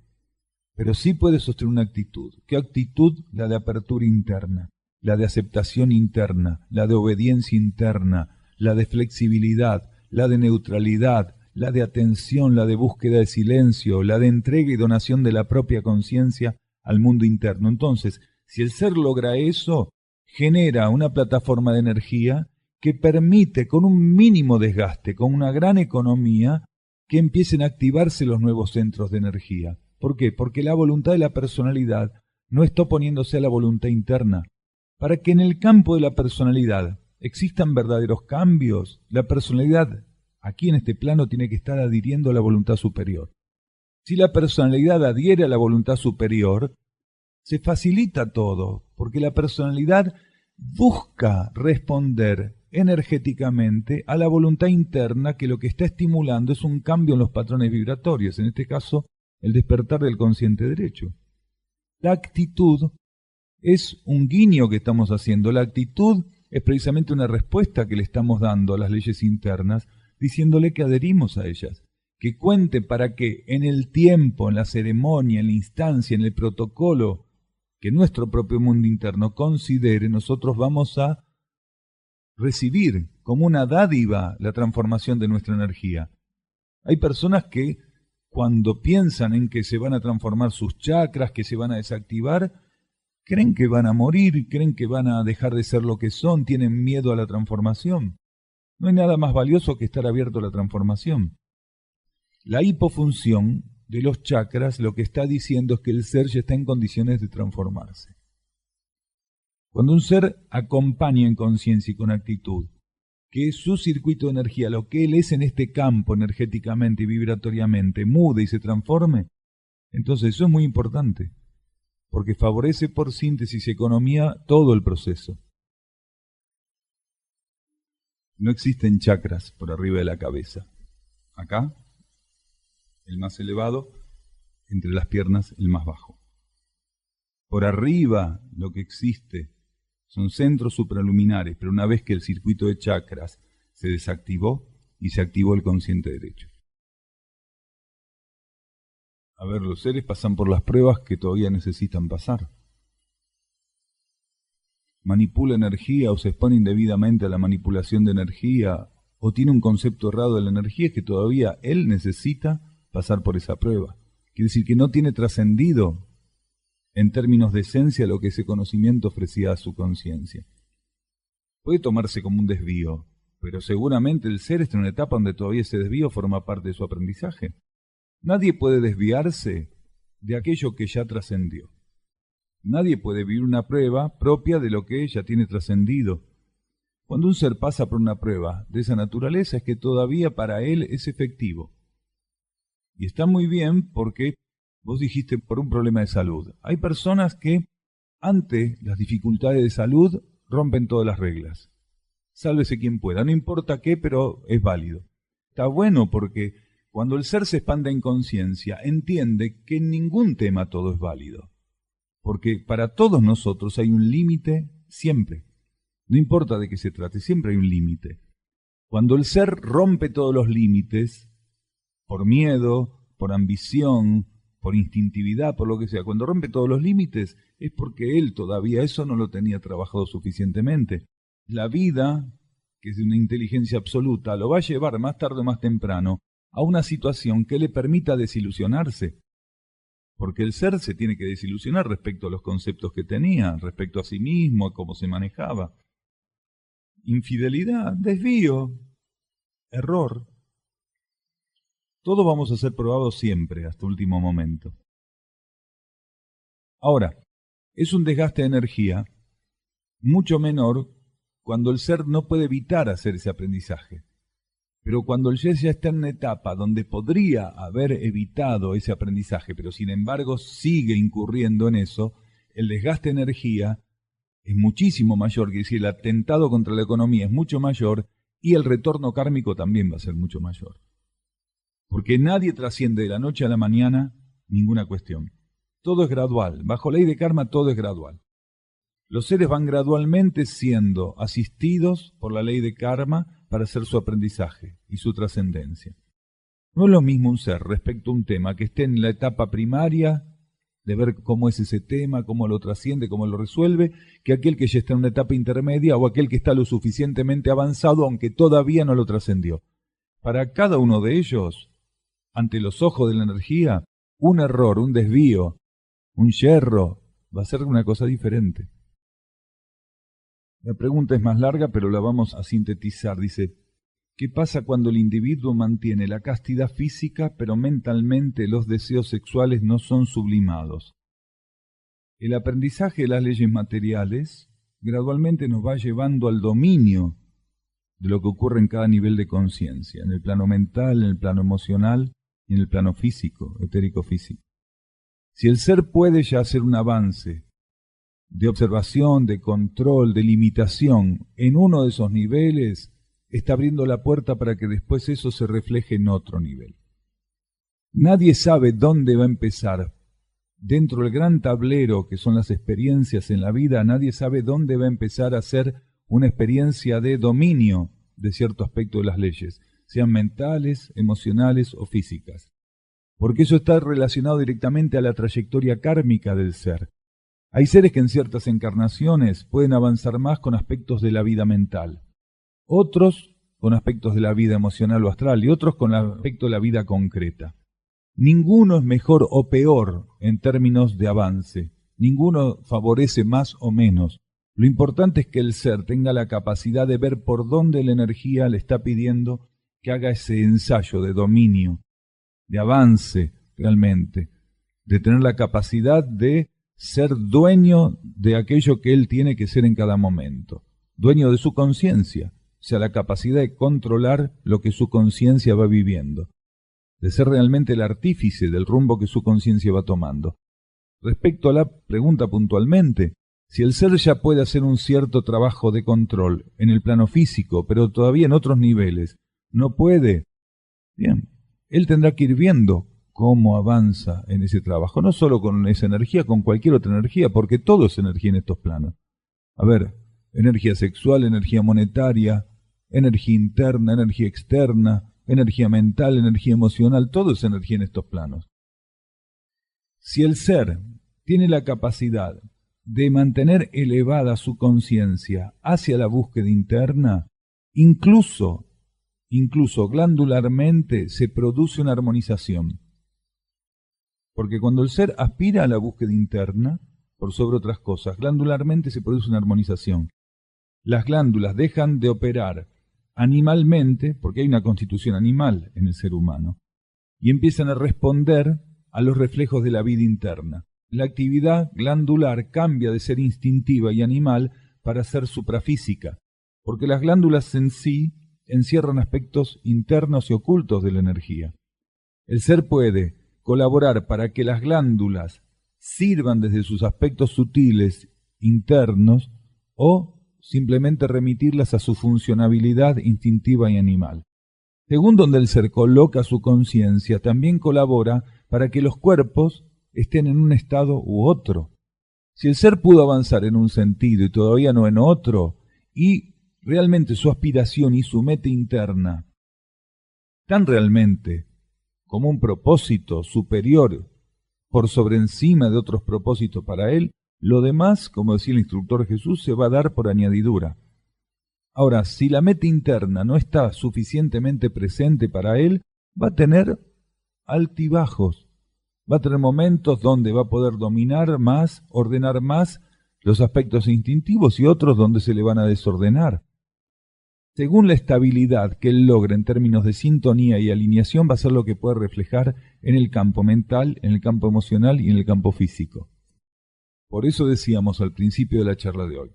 Pero sí puede sostener una actitud. ¿Qué actitud? La de apertura interna, la de aceptación interna, la de obediencia interna, la de flexibilidad, la de neutralidad, la de atención, la de búsqueda de silencio, la de entrega y donación de la propia conciencia al mundo interno. Entonces, si el ser logra eso, genera una plataforma de energía que permite, con un mínimo desgaste, con una gran economía, que empiecen a activarse los nuevos centros de energía. ¿Por qué? Porque la voluntad de la personalidad no está oponiéndose a la voluntad interna. Para que en el campo de la personalidad existan verdaderos cambios, la personalidad aquí en este plano tiene que estar adhiriendo a la voluntad superior. Si la personalidad adhiere a la voluntad superior, se facilita todo, porque la personalidad busca responder energéticamente a la voluntad interna, que lo que está estimulando es un cambio en los patrones vibratorios, en este caso el despertar del consciente derecho. La actitud es un guiño que estamos haciendo, la actitud es precisamente una respuesta que le estamos dando a las leyes internas, diciéndole que adherimos a ellas, que cuente para que en el tiempo, en la ceremonia, en la instancia, en el protocolo que nuestro propio mundo interno considere, nosotros vamos a recibir como una dádiva la transformación de nuestra energía. Hay personas que cuando piensan en que se van a transformar sus chakras, que se van a desactivar, creen que van a morir, creen que van a dejar de ser lo que son, tienen miedo a la transformación. No hay nada más valioso que estar abierto a la transformación. La hipofunción de los chakras lo que está diciendo es que el ser ya está en condiciones de transformarse. Cuando un ser acompaña en conciencia y con actitud que su circuito de energía, lo que él es en este campo energéticamente y vibratoriamente, mude y se transforme, entonces eso es muy importante, porque favorece por síntesis y economía todo el proceso. No existen chakras por arriba de la cabeza. Acá, el más elevado, entre las piernas, el más bajo. Por arriba, lo que existe son centros supraluminares, pero una vez que el circuito de chakras se desactivó y se activó el consciente derecho. A ver, los seres pasan por las pruebas que todavía necesitan pasar. Manipula energía o se expone indebidamente a la manipulación de energía o tiene un concepto errado de la energía, es que todavía él necesita pasar por esa prueba. Quiere decir que no tiene trascendido en términos de esencia lo que ese conocimiento ofrecía a su conciencia. Puede tomarse como un desvío, pero seguramente el ser está en una etapa donde todavía ese desvío forma parte de su aprendizaje. Nadie puede desviarse de aquello que ya trascendió. Nadie puede vivir una prueba propia de lo que ya tiene trascendido. Cuando un ser pasa por una prueba de esa naturaleza es que todavía para él es efectivo. Y está muy bien porque vos dijiste por un problema de salud. Hay personas que ante las dificultades de salud rompen todas las reglas. Sálvese quien pueda, no importa qué, pero es válido. Está bueno porque cuando el ser se expande en conciencia, entiende que en ningún tema todo es válido. Porque para todos nosotros hay un límite siempre. No importa de qué se trate, siempre hay un límite. Cuando el ser rompe todos los límites, por miedo, por ambición, por instintividad, por lo que sea, cuando rompe todos los límites es porque él todavía eso no lo tenía trabajado suficientemente. La vida, que es de una inteligencia absoluta, lo va a llevar más tarde o más temprano a una situación que le permita desilusionarse. Porque el ser se tiene que desilusionar respecto a los conceptos que tenía, respecto a sí mismo, a cómo se manejaba. Infidelidad, desvío, error. Todos vamos a ser probados siempre, hasta último momento. Ahora, es un desgaste de energía mucho menor cuando el ser no puede evitar hacer ese aprendizaje. Pero cuando el ser ya está en una etapa donde podría haber evitado ese aprendizaje, pero sin embargo sigue incurriendo en eso, el desgaste de energía es muchísimo mayor, que decir, el atentado contra la economía es mucho mayor y el retorno kármico también va a ser mucho mayor. Porque nadie trasciende de la noche a la mañana ninguna cuestión. Todo es gradual. Bajo ley de karma todo es gradual. Los seres van gradualmente siendo asistidos por la ley de karma para hacer su aprendizaje y su trascendencia. No es lo mismo un ser respecto a un tema que esté en la etapa primaria de ver cómo es ese tema, cómo lo trasciende, cómo lo resuelve, que aquel que ya está en una etapa intermedia o aquel que está lo suficientemente avanzado aunque todavía no lo trascendió. Para cada uno de ellos, ante los ojos de la energía, un error, un desvío, un yerro, va a ser una cosa diferente. La pregunta es más larga, pero la vamos a sintetizar. Dice, ¿qué pasa cuando el individuo mantiene la castidad física, pero mentalmente los deseos sexuales no son sublimados? El aprendizaje de las leyes materiales gradualmente nos va llevando al dominio de lo que ocurre en cada nivel de conciencia, en el plano mental, en el plano emocional y en el plano físico, etérico-físico. Si el ser puede ya hacer un avance de observación, de control, de limitación en uno de esos niveles, está abriendo la puerta para que después eso se refleje en otro nivel. Nadie sabe dónde va a empezar. Dentro del gran tablero que son las experiencias en la vida, nadie sabe dónde va a empezar a ser una experiencia de dominio de cierto aspecto de las leyes, sean mentales, emocionales o físicas. Porque eso está relacionado directamente a la trayectoria kármica del ser. Hay seres que en ciertas encarnaciones pueden avanzar más con aspectos de la vida mental, otros con aspectos de la vida emocional o astral y otros con aspectos de la vida concreta. Ninguno es mejor o peor en términos de avance, ninguno favorece más o menos. Lo importante es que el ser tenga la capacidad de ver por dónde la energía le está pidiendo que haga ese ensayo de dominio, de avance realmente, de tener la capacidad de ser dueño de aquello que él tiene que ser en cada momento, dueño de su conciencia, o sea, la capacidad de controlar lo que su conciencia va viviendo, de ser realmente el artífice del rumbo que su conciencia va tomando. Respecto a la pregunta puntualmente, si el ser ya puede hacer un cierto trabajo de control en el plano físico, pero todavía en otros niveles no puede, bien, él tendrá que ir viendo cómo avanza en ese trabajo, no solo con esa energía, con cualquier otra energía, porque todo es energía en estos planos. A ver, energía sexual, energía monetaria, energía interna, energía externa, energía mental, energía emocional, todo es energía en estos planos. Si el ser tiene la capacidad de mantener elevada su conciencia hacia la búsqueda interna, incluso glandularmente se produce una armonización. Porque cuando el ser aspira a la búsqueda interna, por sobre otras cosas, glandularmente se produce una armonización. Las glándulas dejan de operar animalmente, porque hay una constitución animal en el ser humano, y empiezan a responder a los reflejos de la vida interna. la actividad glandular cambia de ser instintiva y animal para ser suprafísica, porque las glándulas en sí encierran aspectos internos y ocultos de la energía. El ser puede colaborar para que las glándulas sirvan desde sus aspectos sutiles internos o simplemente remitirlas a su funcionabilidad instintiva y animal. Según donde el ser coloca su conciencia, también colabora para que los cuerpos estén en un estado u otro. Si el ser pudo avanzar en un sentido y todavía no en otro, y realmente su aspiración y su meta interna están realmente como un propósito superior por sobre encima de otros propósitos para él, lo demás, como decía el instructor Jesús, se va a dar por añadidura. Ahora, si la meta interna no está suficientemente presente para él, va a tener altibajos, va a tener momentos donde va a poder dominar más, ordenar más los aspectos instintivos y otros donde se le van a desordenar. Según la estabilidad que él logra en términos de sintonía y alineación, va a ser lo que puede reflejar en el campo mental, en el campo emocional y en el campo físico. Por eso decíamos al principio de la charla de hoy,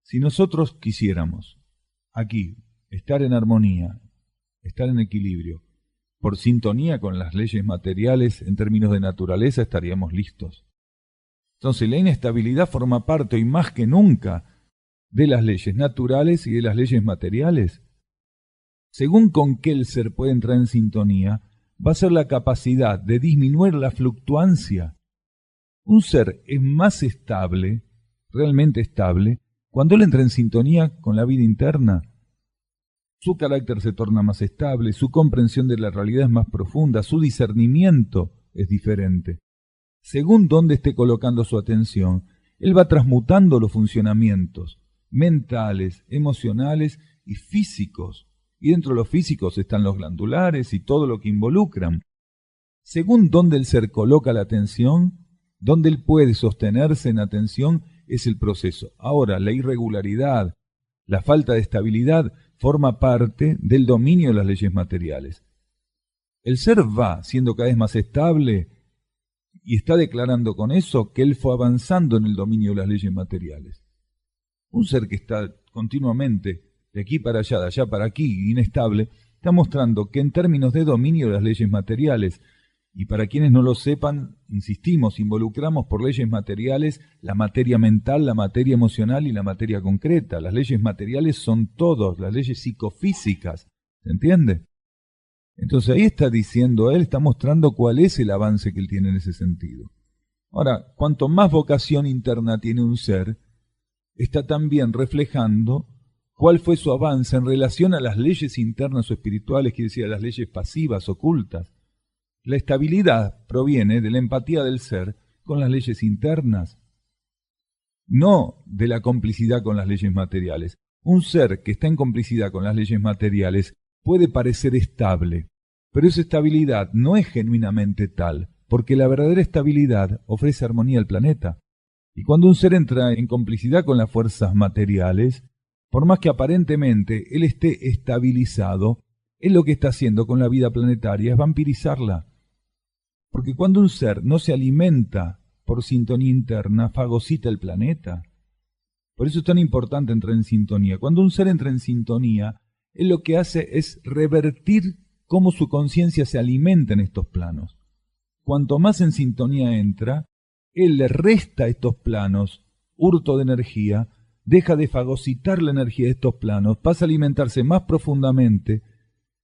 si nosotros quisiéramos aquí estar en armonía, estar en equilibrio, por sintonía con las leyes materiales en términos de naturaleza, estaríamos listos. Entonces la inestabilidad forma parte hoy más que nunca de las leyes naturales y de las leyes materiales. Según con qué el ser puede entrar en sintonía, va a ser la capacidad de disminuir la fluctuancia. Un ser es más estable, realmente estable, cuando él entra en sintonía con la vida interna. Su carácter se torna más estable, su comprensión de la realidad es más profunda, su discernimiento es diferente. Según dónde esté colocando su atención, él va transmutando los funcionamientos mentales, emocionales y físicos. Y dentro de los físicos están los glandulares y todo lo que involucran. Según dónde el ser coloca la atención, donde él puede sostenerse en atención, es el proceso. Ahora, la irregularidad, la falta de estabilidad, forma parte del dominio de las leyes materiales. El ser va siendo cada vez más estable y está declarando con eso que él fue avanzando en el dominio de las leyes materiales. Un ser que está continuamente de aquí para allá, de allá para aquí, inestable, está mostrando que en términos de dominio de las leyes materiales, y para quienes no lo sepan, insistimos, involucramos por leyes materiales la materia mental, la materia emocional y la materia concreta. Las leyes materiales son todas, las leyes psicofísicas, ¿se entiende? Entonces ahí está diciendo, él está mostrando cuál es el avance que él tiene en ese sentido. Ahora, cuanto más vocación interna tiene un ser, está también reflejando cuál fue su avance en relación a las leyes internas o espirituales, quiere decir a las leyes pasivas, ocultas. La estabilidad proviene de la empatía del ser con las leyes internas, no de la complicidad con las leyes materiales. Un ser que está en complicidad con las leyes materiales puede parecer estable, pero esa estabilidad no es genuinamente tal, porque la verdadera estabilidad ofrece armonía al planeta. Y cuando un ser entra en complicidad con las fuerzas materiales, por más que aparentemente él esté estabilizado, él lo que está haciendo con la vida planetaria es vampirizarla. Porque cuando un ser no se alimenta por sintonía interna, fagocita el planeta. Por eso es tan importante entrar en sintonía. Cuando un ser entra en sintonía, él lo que hace es revertir cómo su conciencia se alimenta en estos planos. Cuanto más en sintonía entra, él le resta a estos planos hurto de energía, deja de fagocitar la energía de estos planos, pasa a alimentarse más profundamente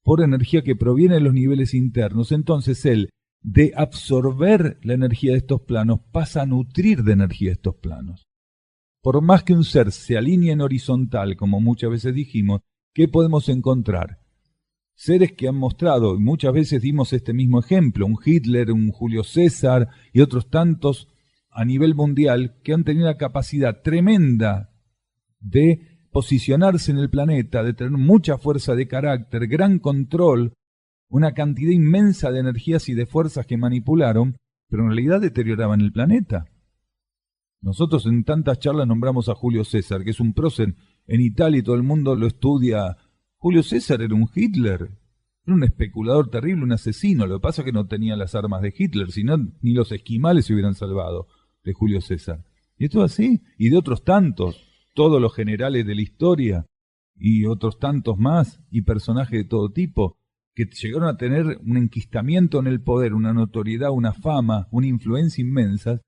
por energía que proviene de los niveles internos. Entonces él, de absorber la energía de estos planos, pasa a nutrir de energía estos planos. Por más que un ser se alinee en horizontal, como muchas veces dijimos, ¿qué podemos encontrar? Seres que han mostrado, y muchas veces dimos este mismo ejemplo, un Hitler, un Julio César y otros tantos a nivel mundial que han tenido la capacidad tremenda de posicionarse en el planeta, de tener mucha fuerza de carácter, gran control, una cantidad inmensa de energías y de fuerzas que manipularon, pero en realidad deterioraban el planeta. Nosotros en tantas charlas nombramos a Julio César, que es un prócer en Italia y todo el mundo lo estudia. Julio César era un Hitler, era un especulador terrible, un asesino. Lo que pasa es que no tenía las armas de Hitler, sino ni los esquimales se hubieran salvado de Julio César. Y esto es así, y de otros tantos, todos los generales de la historia, y otros tantos más, y personajes de todo tipo, que llegaron a tener un enquistamiento en el poder, una notoriedad, una fama, una influencia inmensa,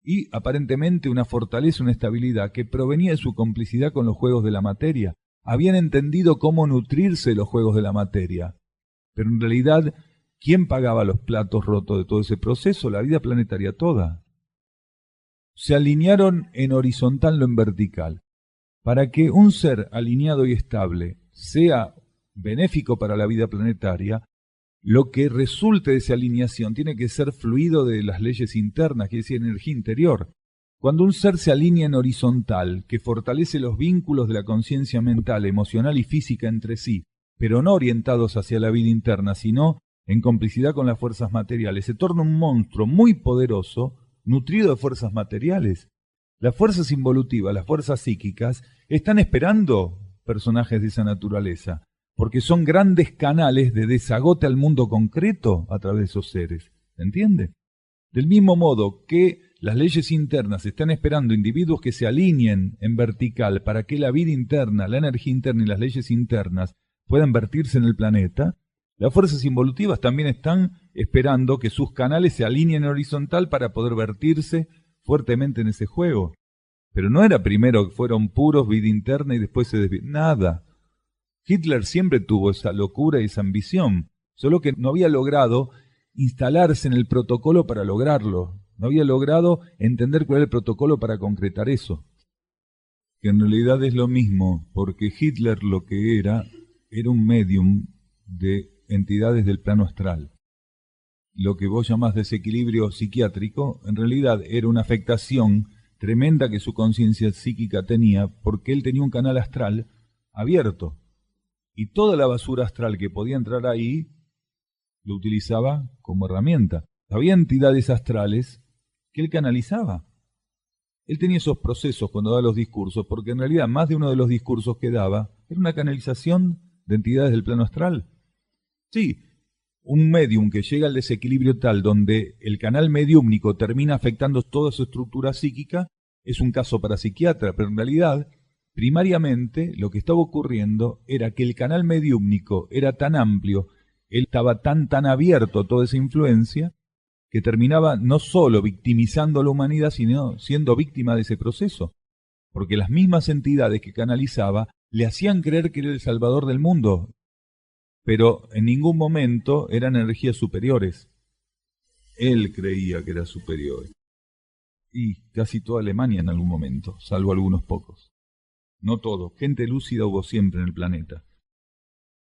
y aparentemente una fortaleza, una estabilidad que provenía de su complicidad con los juegos de la materia. Habían entendido cómo nutrirse de los juegos de la materia. Pero en realidad, ¿quién pagaba los platos rotos de todo ese proceso? La vida planetaria toda. Se alinearon en horizontal, no en vertical. Para que un ser alineado y estable sea benéfico para la vida planetaria, lo que resulte de esa alineación tiene que ser fluido de las leyes internas, quiere decir energía interior. Cuando un ser se alinea en horizontal, que fortalece los vínculos de la conciencia mental, emocional y física entre sí, pero no orientados hacia la vida interna, sino en complicidad con las fuerzas materiales, se torna un monstruo muy poderoso, nutrido de fuerzas materiales. Las fuerzas involutivas, las fuerzas psíquicas, están esperando personajes de esa naturaleza, porque son grandes canales de desagote al mundo concreto a través de esos seres. ¿Se entiende? Del mismo modo que las leyes internas están esperando individuos que se alineen en vertical para que la vida interna, la energía interna y las leyes internas puedan vertirse en el planeta, las fuerzas involutivas también están esperando que sus canales se alineen en horizontal para poder vertirse fuertemente en ese juego. Pero no era primero que fueron puros vida interna y después se desviaron. Nada. Hitler siempre tuvo esa locura y esa ambición, solo que no había logrado instalarse en el protocolo para lograrlo. No había logrado entender cuál era el protocolo para concretar eso. Que en realidad es lo mismo, porque Hitler lo que era un médium de entidades del plano astral. Lo que vos llamás desequilibrio psiquiátrico, en realidad era una afectación tremenda que su conciencia psíquica tenía, porque él tenía un canal astral abierto. Y toda la basura astral que podía entrar ahí, lo utilizaba como herramienta. Había entidades astrales que él canalizaba. Él tenía esos procesos cuando daba los discursos, porque en realidad más de uno de los discursos que daba era una canalización de entidades del plano astral. Sí, un medium que llega al desequilibrio tal donde el canal mediúmnico termina afectando toda su estructura psíquica es un caso para psiquiatra, pero en realidad, primariamente, lo que estaba ocurriendo era que el canal mediúmnico era tan amplio, él estaba tan abierto a toda esa influencia, que terminaba no solo victimizando a la humanidad, sino siendo víctima de ese proceso, porque las mismas entidades que canalizaba le hacían creer que era el salvador del mundo, pero en ningún momento eran energías superiores. Él creía que era superior. Y casi toda Alemania en algún momento, salvo algunos pocos. No todo, gente lúcida hubo siempre en el planeta.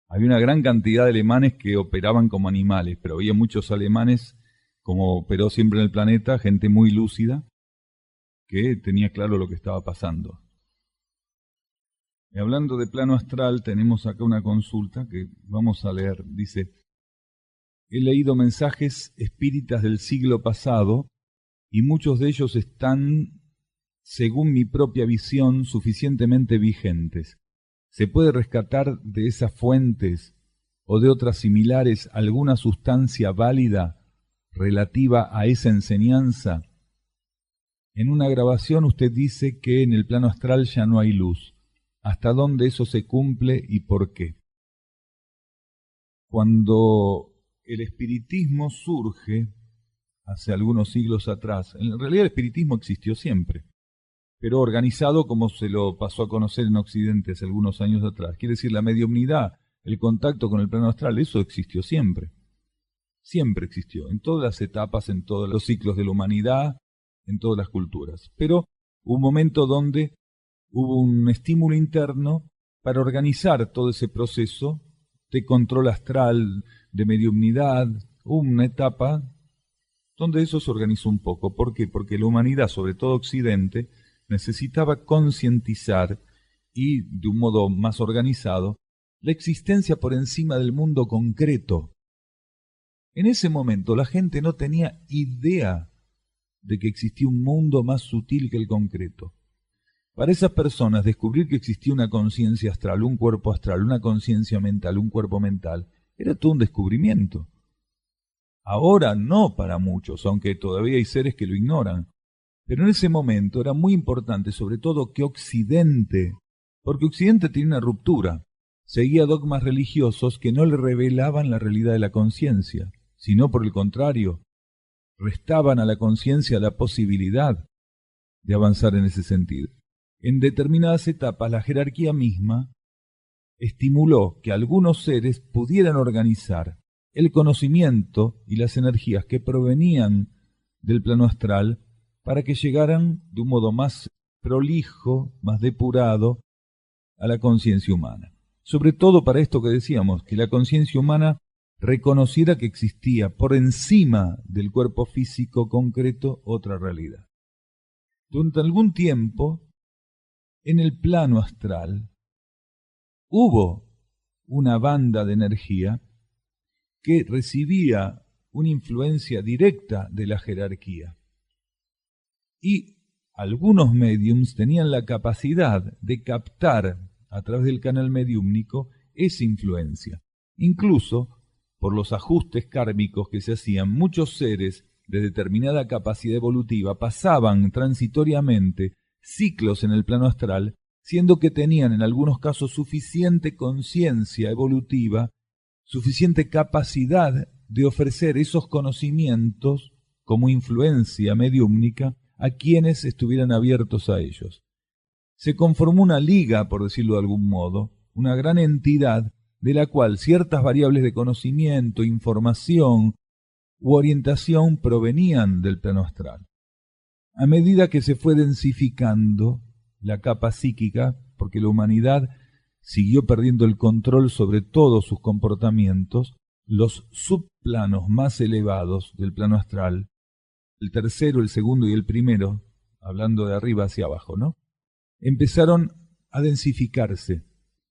Había una gran cantidad de alemanes que operaban como animales, pero había muchos alemanes, como operó siempre en el planeta, gente muy lúcida, que tenía claro lo que estaba pasando. Y hablando de plano astral, tenemos acá una consulta que vamos a leer. Dice, he leído mensajes espíritas del siglo pasado y muchos de ellos están, según mi propia visión, suficientemente vigentes. ¿Se puede rescatar de esas fuentes o de otras similares alguna sustancia válida relativa a esa enseñanza? En una grabación usted dice que en el plano astral ya no hay luz. ¿Hasta dónde eso se cumple y por qué? Cuando el espiritismo surge, hace algunos siglos atrás, en realidad el espiritismo existió siempre, pero organizado como se lo pasó a conocer en Occidente hace algunos años atrás. Quiere decir, la mediumnidad, el contacto con el plano astral, eso existió siempre. Siempre existió, en todas las etapas, en todos los ciclos de la humanidad, en todas las culturas. Pero hubo un momento donde hubo un estímulo interno para organizar todo ese proceso de control astral, de mediumnidad. Hubo una etapa donde eso se organizó un poco. ¿Por qué? Porque la humanidad, sobre todo Occidente, necesitaba concientizar y, de un modo más organizado, la existencia por encima del mundo concreto. En ese momento la gente no tenía idea de que existía un mundo más sutil que el concreto. Para esas personas, descubrir que existía una conciencia astral, un cuerpo astral, una conciencia mental, un cuerpo mental, era todo un descubrimiento. Ahora no para muchos, aunque todavía hay seres que lo ignoran, Pero en ese momento era muy importante, sobre todo, que Occidente, porque Occidente tenía una ruptura, seguía dogmas religiosos que no le revelaban la realidad de la conciencia, sino por el contrario, restaban a la conciencia la posibilidad de avanzar en ese sentido. En determinadas etapas, la jerarquía misma estimuló que algunos seres pudieran organizar el conocimiento y las energías que provenían del plano astral para que llegaran de un modo más prolijo, más depurado, a la conciencia humana. Sobre todo para esto que decíamos, que la conciencia humana reconociera que existía por encima del cuerpo físico concreto otra realidad. Durante algún tiempo, en el plano astral, hubo una banda de energía que recibía una influencia directa de la jerarquía. Y algunos médiums tenían la capacidad de captar a través del canal mediúmnico esa influencia. Incluso, por los ajustes kármicos que se hacían, muchos seres de determinada capacidad evolutiva pasaban transitoriamente ciclos en el plano astral, siendo que tenían en algunos casos suficiente conciencia evolutiva, suficiente capacidad de ofrecer esos conocimientos como influencia mediúmnica a quienes estuvieran abiertos a ellos. Se conformó una liga, por decirlo de algún modo, una gran entidad de la cual ciertas variables de conocimiento, información u orientación provenían del plano astral. A medida que se fue densificando la capa psíquica, porque la humanidad siguió perdiendo el control sobre todos sus comportamientos, los subplanos más elevados del plano astral, el tercero, el segundo y el primero, hablando de arriba hacia abajo, ¿no?, empezaron a densificarse.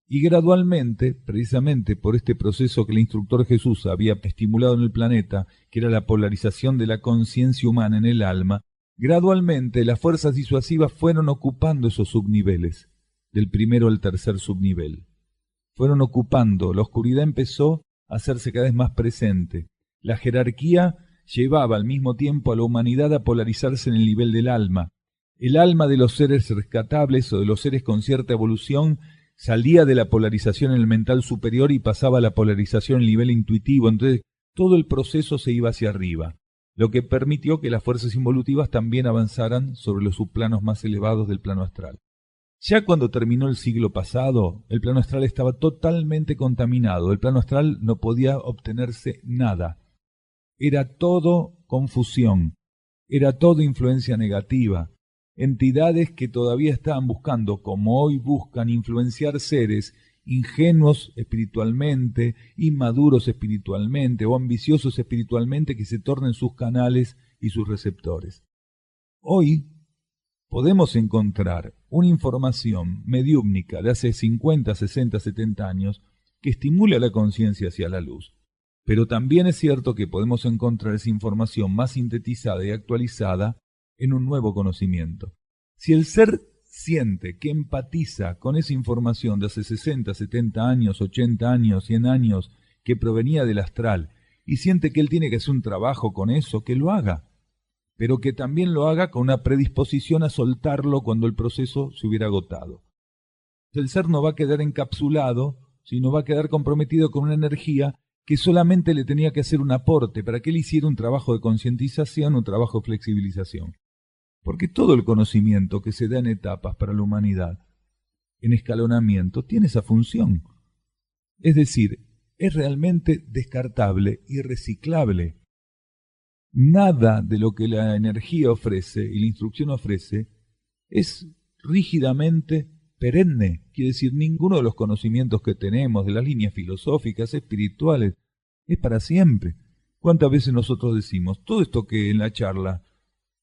Y gradualmente, precisamente por este proceso que el instructor Jesús había estimulado en el planeta, que era la polarización de la conciencia humana en el alma, gradualmente las fuerzas disuasivas fueron ocupando esos subniveles, del primero al tercer subnivel. Fueron ocupando, la oscuridad empezó a hacerse cada vez más presente. La jerarquía llevaba al mismo tiempo a la humanidad a polarizarse en el nivel del alma. El alma de los seres rescatables o de los seres con cierta evolución salía de la polarización en el mental superior y pasaba a la polarización en el nivel intuitivo. Entonces todo el proceso se iba hacia arriba, lo que permitió que las fuerzas involutivas también avanzaran sobre los subplanos más elevados del plano astral. Ya cuando terminó el siglo pasado, el plano astral estaba totalmente contaminado. El plano astral no podía obtenerse nada. Era todo confusión, era todo influencia negativa. Entidades que todavía estaban buscando, como hoy buscan, influenciar seres ingenuos espiritualmente, inmaduros espiritualmente o ambiciosos espiritualmente, que se tornen sus canales y sus receptores. Hoy podemos encontrar una información mediúmnica de hace 50, 60, 70 años que estimula la conciencia hacia la luz. Pero también es cierto que podemos encontrar esa información más sintetizada y actualizada en un nuevo conocimiento. Si el ser siente que empatiza con esa información de hace 60, 70 años, 80 años, 100 años, que provenía del astral, y siente que él tiene que hacer un trabajo con eso, que lo haga, pero que también lo haga con una predisposición a soltarlo cuando el proceso se hubiera agotado. El ser no va a quedar encapsulado, sino va a quedar comprometido con una energía que solamente le tenía que hacer un aporte para que él hiciera un trabajo de concientización, un trabajo de flexibilización. Porque todo el conocimiento que se da en etapas para la humanidad, en escalonamiento, tiene esa función. Es decir, es realmente descartable y reciclable. Nada de lo que la energía ofrece y la instrucción ofrece es rígidamente perenne. Quiere decir, ninguno de los conocimientos que tenemos, de las líneas filosóficas, espirituales, es para siempre. ¿Cuántas veces nosotros decimos, todo esto que en la charla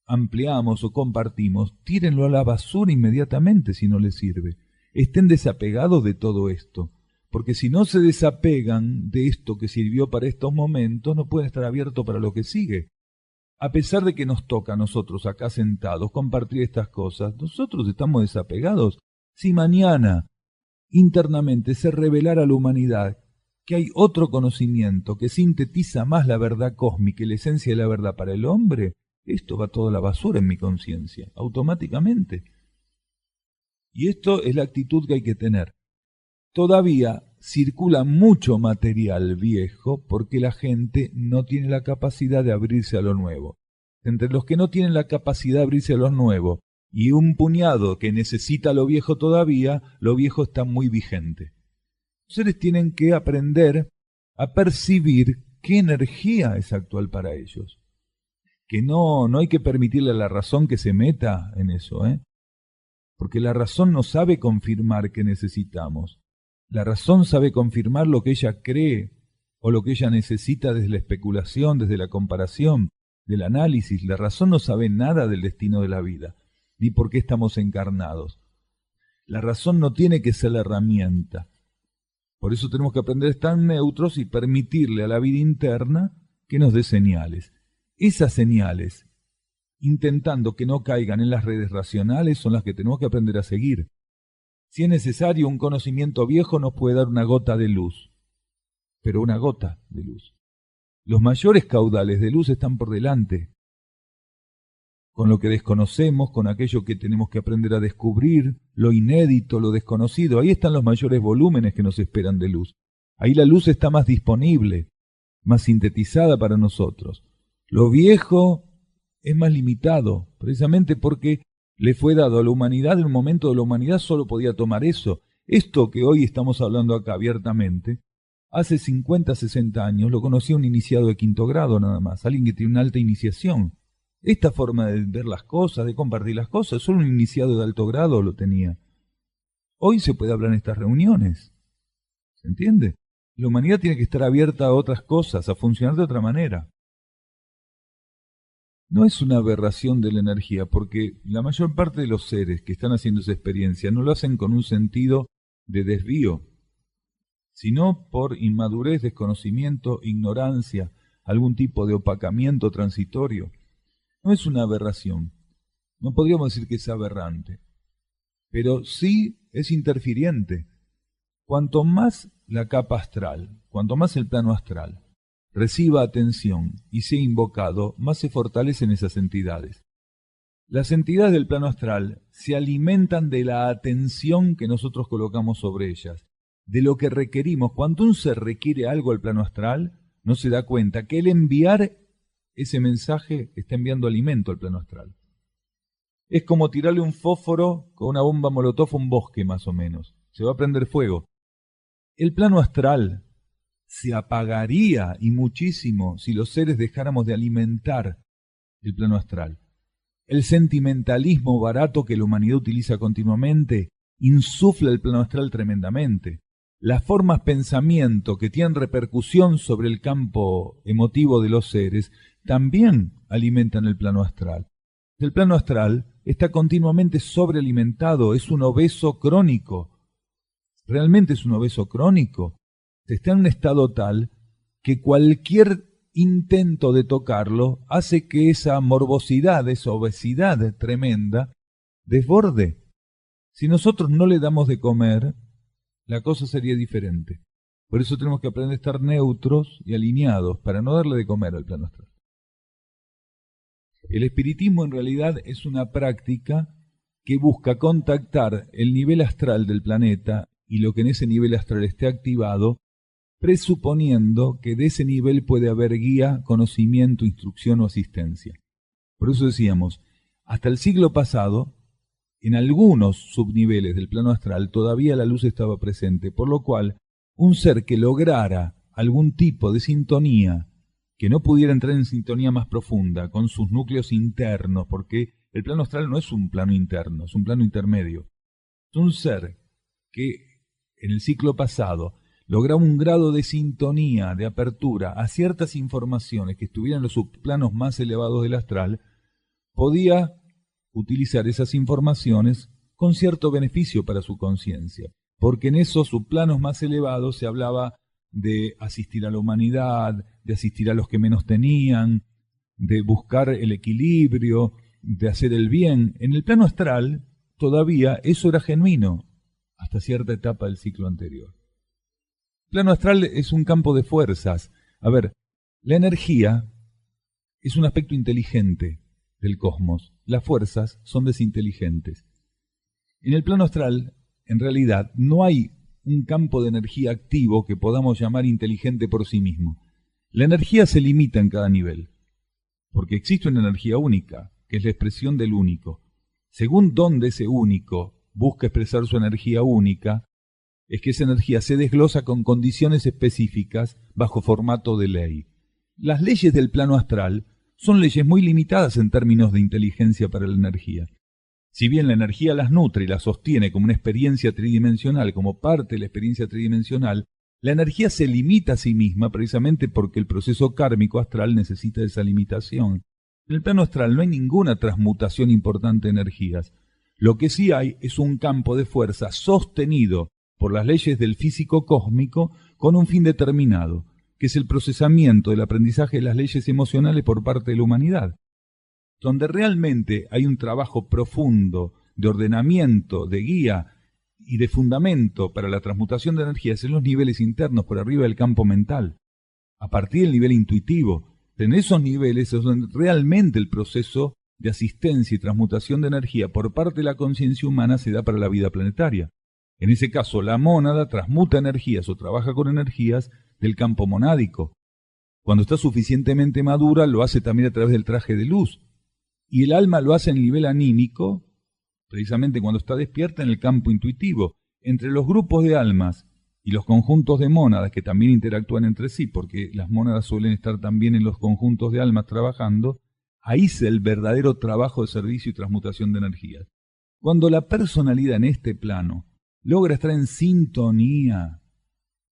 ampliamos o compartimos, tírenlo a la basura inmediatamente si no les sirve? Estén desapegados de todo esto, porque si no se desapegan de esto que sirvió para estos momentos, no pueden estar abiertos para lo que sigue. A pesar de que nos toca a nosotros acá sentados compartir estas cosas, nosotros estamos desapegados. Si mañana internamente se revelara a la humanidad que hay otro conocimiento que sintetiza más la verdad cósmica y la esencia de la verdad para el hombre, esto va toda la basura en mi conciencia, automáticamente. Y esto es la actitud que hay que tener. Todavía circula mucho material viejo porque la gente no tiene la capacidad de abrirse a lo nuevo. Entre los que no tienen la capacidad de abrirse a lo nuevo y un puñado que necesita lo viejo todavía, lo viejo está muy vigente. Los seres tienen que aprender a percibir qué energía es actual para ellos. Que no hay que permitirle a la razón que se meta en eso, porque la razón no sabe confirmar que necesitamos. La razón sabe confirmar lo que ella cree o lo que ella necesita desde la especulación, desde la comparación, del análisis. La razón no sabe nada del destino de la vida, ni por qué estamos encarnados. La razón no tiene que ser la herramienta. Por eso tenemos que aprender a estar neutros y permitirle a la vida interna que nos dé señales. Esas señales, intentando que no caigan en las redes racionales, son las que tenemos que aprender a seguir. Si es necesario, un conocimiento viejo nos puede dar una gota de luz, pero una gota de luz. Los mayores caudales de luz están por delante, con lo que desconocemos, con aquello que tenemos que aprender a descubrir, lo inédito, lo desconocido. Ahí están los mayores volúmenes que nos esperan de luz. Ahí la luz está más disponible, más sintetizada para nosotros. Lo viejo es más limitado, precisamente porque le fue dado a la humanidad, en un momento de la humanidad solo podía tomar eso. Esto que hoy estamos hablando acá abiertamente, hace 50, 60 años lo conocía un iniciado de 5º grado nada más, alguien que tiene una alta iniciación. Esta forma de ver las cosas, de compartir las cosas, solo un iniciado de alto grado lo tenía. Hoy se puede hablar en estas reuniones, ¿se entiende? La humanidad tiene que estar abierta a otras cosas, a funcionar de otra manera. No es una aberración de la energía, porque la mayor parte de los seres que están haciendo esa experiencia no lo hacen con un sentido de desvío, sino por inmadurez, desconocimiento, ignorancia, algún tipo de opacamiento transitorio. No es una aberración, no podríamos decir que es aberrante, pero sí es interfiriente. Cuanto más la capa astral, cuanto más el plano astral reciba atención y sea invocado, más se fortalecen esas entidades. Las entidades del plano astral se alimentan de la atención que nosotros colocamos sobre ellas, de lo que requerimos. Cuando un ser requiere algo al plano astral, no se da cuenta que el enviar ese mensaje está enviando alimento al plano astral. Es como tirarle un fósforo con una bomba molotov a un bosque, más o menos. Se va a prender fuego. El plano astral se apagaría y muchísimo si los seres dejáramos de alimentar el plano astral. El sentimentalismo barato que la humanidad utiliza continuamente insufla el plano astral tremendamente. Las formas pensamiento que tienen repercusión sobre el campo emotivo de los seres también alimentan el plano astral. El plano astral está continuamente sobrealimentado, es un obeso crónico. Realmente es un obeso crónico. Está en un estado tal que cualquier intento de tocarlo hace que esa morbosidad, esa obesidad tremenda, desborde. Si nosotros no le damos de comer, la cosa sería diferente. Por eso tenemos que aprender a estar neutros y alineados para no darle de comer al plano astral. El espiritismo en realidad es una práctica que busca contactar el nivel astral del planeta y lo que en ese nivel astral esté activado, presuponiendo que de ese nivel puede haber guía, conocimiento, instrucción o asistencia. Por eso decíamos, hasta el siglo pasado, en algunos subniveles del plano astral todavía la luz estaba presente, por lo cual un ser que lograra algún tipo de sintonía, que no pudiera entrar en sintonía más profunda con sus núcleos internos, porque el plano astral no es un plano interno, es un plano intermedio. Es un ser que en el ciclo pasado lograba un grado de sintonía, de apertura a ciertas informaciones que estuvieran en los subplanos más elevados del astral, podía utilizar esas informaciones con cierto beneficio para su conciencia, porque en esos subplanos más elevados se hablaba de asistir a la humanidad, de asistir a los que menos tenían, de buscar el equilibrio, de hacer el bien. En el plano astral todavía eso era genuino hasta cierta etapa del ciclo anterior. El plano astral es un campo de fuerzas. A ver, la energía es un aspecto inteligente. del cosmos. Las fuerzas son desinteligentes. En el plano astral, en realidad, no hay un campo de energía activo que podamos llamar inteligente por sí mismo. La energía se limita en cada nivel, porque existe una energía única, que es la expresión del único. Según dónde ese único busca expresar su energía única, es que esa energía se desglosa con condiciones específicas bajo formato de ley. Las leyes del plano astral son leyes muy limitadas en términos de inteligencia para la energía. Si bien la energía las nutre y las sostiene como una experiencia tridimensional, como parte de la experiencia tridimensional, la energía se limita a sí misma precisamente porque el proceso kármico astral necesita esa limitación. En el plano astral no hay ninguna transmutación importante de energías. Lo que sí hay es un campo de fuerza sostenido por las leyes del físico cósmico con un fin determinado, que es el procesamiento del aprendizaje de las leyes emocionales por parte de la humanidad. Donde realmente hay un trabajo profundo de ordenamiento, de guía y de fundamento para la transmutación de energías en los niveles internos por arriba del campo mental, a partir del nivel intuitivo. En esos niveles es donde realmente el proceso de asistencia y transmutación de energía por parte de la conciencia humana se da para la vida planetaria. En ese caso, la mónada transmuta energías o trabaja con energías del campo monádico. Cuando está suficientemente madura, lo hace también a través del traje de luz. Y el alma lo hace en el nivel anímico, precisamente cuando está despierta en el campo intuitivo. Entre los grupos de almas y los conjuntos de mónadas que también interactúan entre sí, porque las mónadas suelen estar también en los conjuntos de almas trabajando, ahí es el verdadero trabajo de servicio y transmutación de energías. Cuando la personalidad en este plano logra estar en sintonía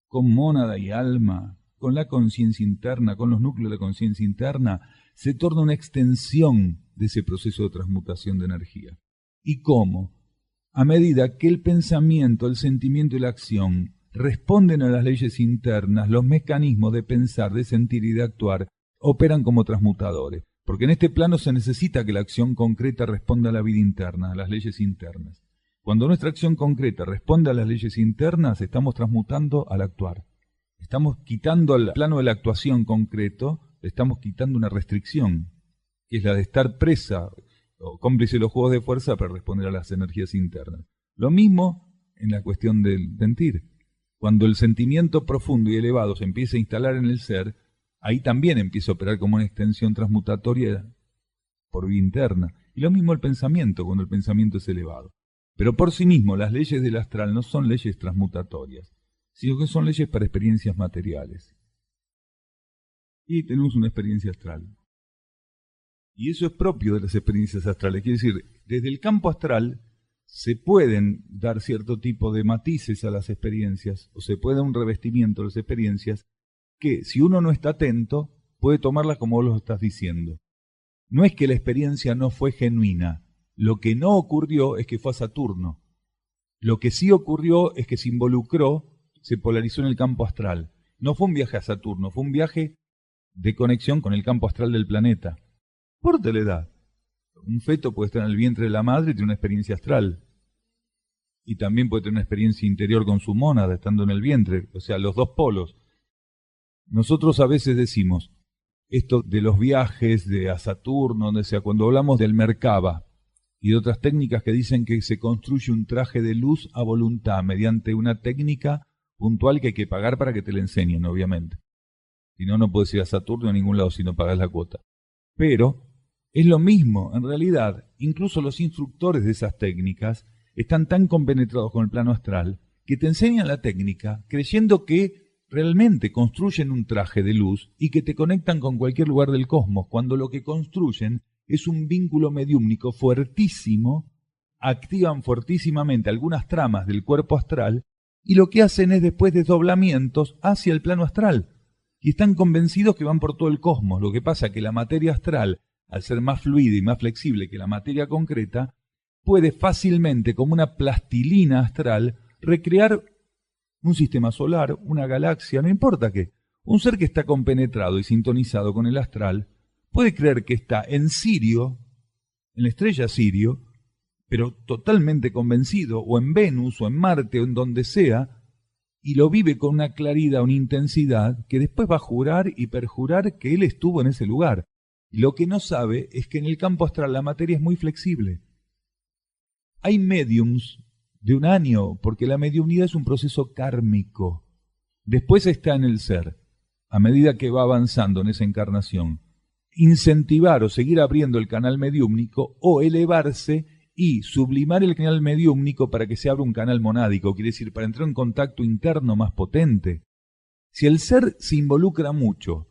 con mónada y alma, con la conciencia interna, con los núcleos de la conciencia interna, se torna una extensión de ese proceso de transmutación de energía. ¿Y cómo? A medida que el pensamiento, el sentimiento y la acción responden a las leyes internas, los mecanismos de pensar, de sentir y de actuar operan como transmutadores. Porque en este plano se necesita que la acción concreta responda a la vida interna, a las leyes internas. Cuando nuestra acción concreta responde a las leyes internas, estamos transmutando al actuar. Estamos quitando al plano de la actuación concreto, estamos quitando una restricción, que es la de estar presa o cómplice de los juegos de fuerza para responder a las energías internas. Lo mismo en la cuestión del sentir. Cuando el sentimiento profundo y elevado se empieza a instalar en el ser, ahí también empieza a operar como una extensión transmutatoria por vía interna. Y lo mismo el pensamiento, cuando el pensamiento es elevado. Pero por sí mismo las leyes del astral no son leyes transmutatorias, sino que son leyes para experiencias materiales. Y tenemos una experiencia astral. Y eso es propio de las experiencias astrales. Quiere decir, desde el campo astral se pueden dar cierto tipo de matices a las experiencias, o se puede dar un revestimiento a las experiencias, que si uno no está atento, puede tomarla como vos lo estás diciendo. No es que la experiencia no fue genuina, lo que no ocurrió es que fue a Saturno. Lo que sí ocurrió es que se involucró, se polarizó en el campo astral. No fue un viaje a Saturno, fue un viaje de conexión con el campo astral del planeta. Por la edad. Un feto puede estar en el vientre de la madre y tener una experiencia astral. Y también puede tener una experiencia interior con su mónada estando en el vientre. O sea, los dos polos. Nosotros a veces decimos esto de los viajes de a Saturno, donde sea, cuando hablamos del Merkaba y de otras técnicas que dicen que se construye un traje de luz a voluntad mediante una técnica puntual que hay que pagar para que te la enseñen, obviamente. Si no, no puedes ir a Saturno a ningún lado si no pagas la cuota. Pero es lo mismo, en realidad, incluso los instructores de esas técnicas están tan compenetrados con el plano astral que te enseñan la técnica creyendo que realmente construyen un traje de luz y que te conectan con cualquier lugar del cosmos, cuando lo que construyen es un vínculo mediúmnico fuertísimo, activan fuertísimamente algunas tramas del cuerpo astral y lo que hacen es después desdoblamientos hacia el plano astral. Y están convencidos que van por todo el cosmos. Lo que pasa es que la materia astral, al ser más fluida y más flexible que la materia concreta, puede fácilmente, como una plastilina astral, recrear un sistema solar, una galaxia, no importa qué. Un ser que está compenetrado y sintonizado con el astral puede creer que está en Sirio, en la estrella Sirio, pero totalmente convencido, o en Venus, o en Marte, o en donde sea, y lo vive con una claridad, una intensidad, que después va a jurar y perjurar que él estuvo en ese lugar. Y lo que no sabe es que en el campo astral la materia es muy flexible. Hay médiums de 1 año, porque la mediumnidad es un proceso kármico. Después está en el ser, a medida que va avanzando en esa encarnación. Incentivar o seguir abriendo el canal mediúmnico o elevarse y sublimar el canal mediúmnico para que se abra un canal monádico, quiere decir, para entrar en contacto interno más potente. Si el ser se involucra mucho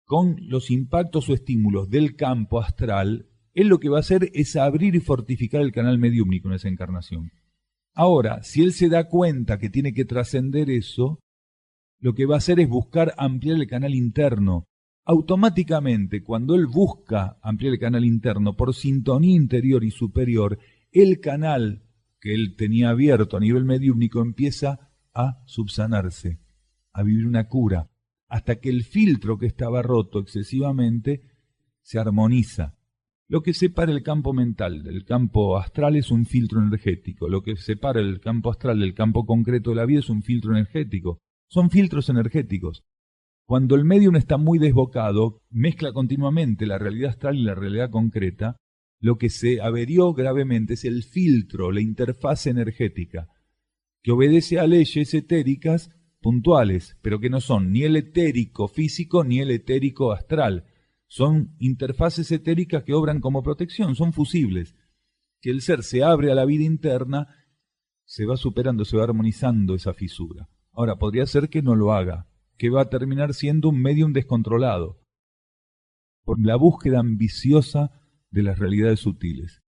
con los impactos o estímulos del campo astral, él lo que va a hacer es abrir y fortificar el canal mediúmnico en esa encarnación. Ahora, si él se da cuenta que tiene que trascender eso, lo que va a hacer es buscar ampliar el canal interno. Automáticamente, cuando él busca ampliar el canal interno por sintonía interior y superior, el canal que él tenía abierto a nivel mediúmnico empieza a subsanarse, a vivir una cura, hasta que el filtro que estaba roto excesivamente se armoniza. Lo que separa el campo mental del campo astral es un filtro energético. Lo que separa el campo astral del campo concreto de la vida es un filtro energético. Son filtros energéticos. Cuando el médium está muy desbocado, mezcla continuamente la realidad astral y la realidad concreta, lo que se averió gravemente es el filtro, la interfase energética, que obedece a leyes etéricas puntuales, pero que no son ni el etérico físico ni el etérico astral. Son interfaces etéricas que obran como protección, son fusibles. Si el ser se abre a la vida interna, se va superando, se va armonizando esa fisura. Ahora, podría ser que no lo haga, que va a terminar siendo un médium descontrolado, por la búsqueda ambiciosa de las realidades sutiles,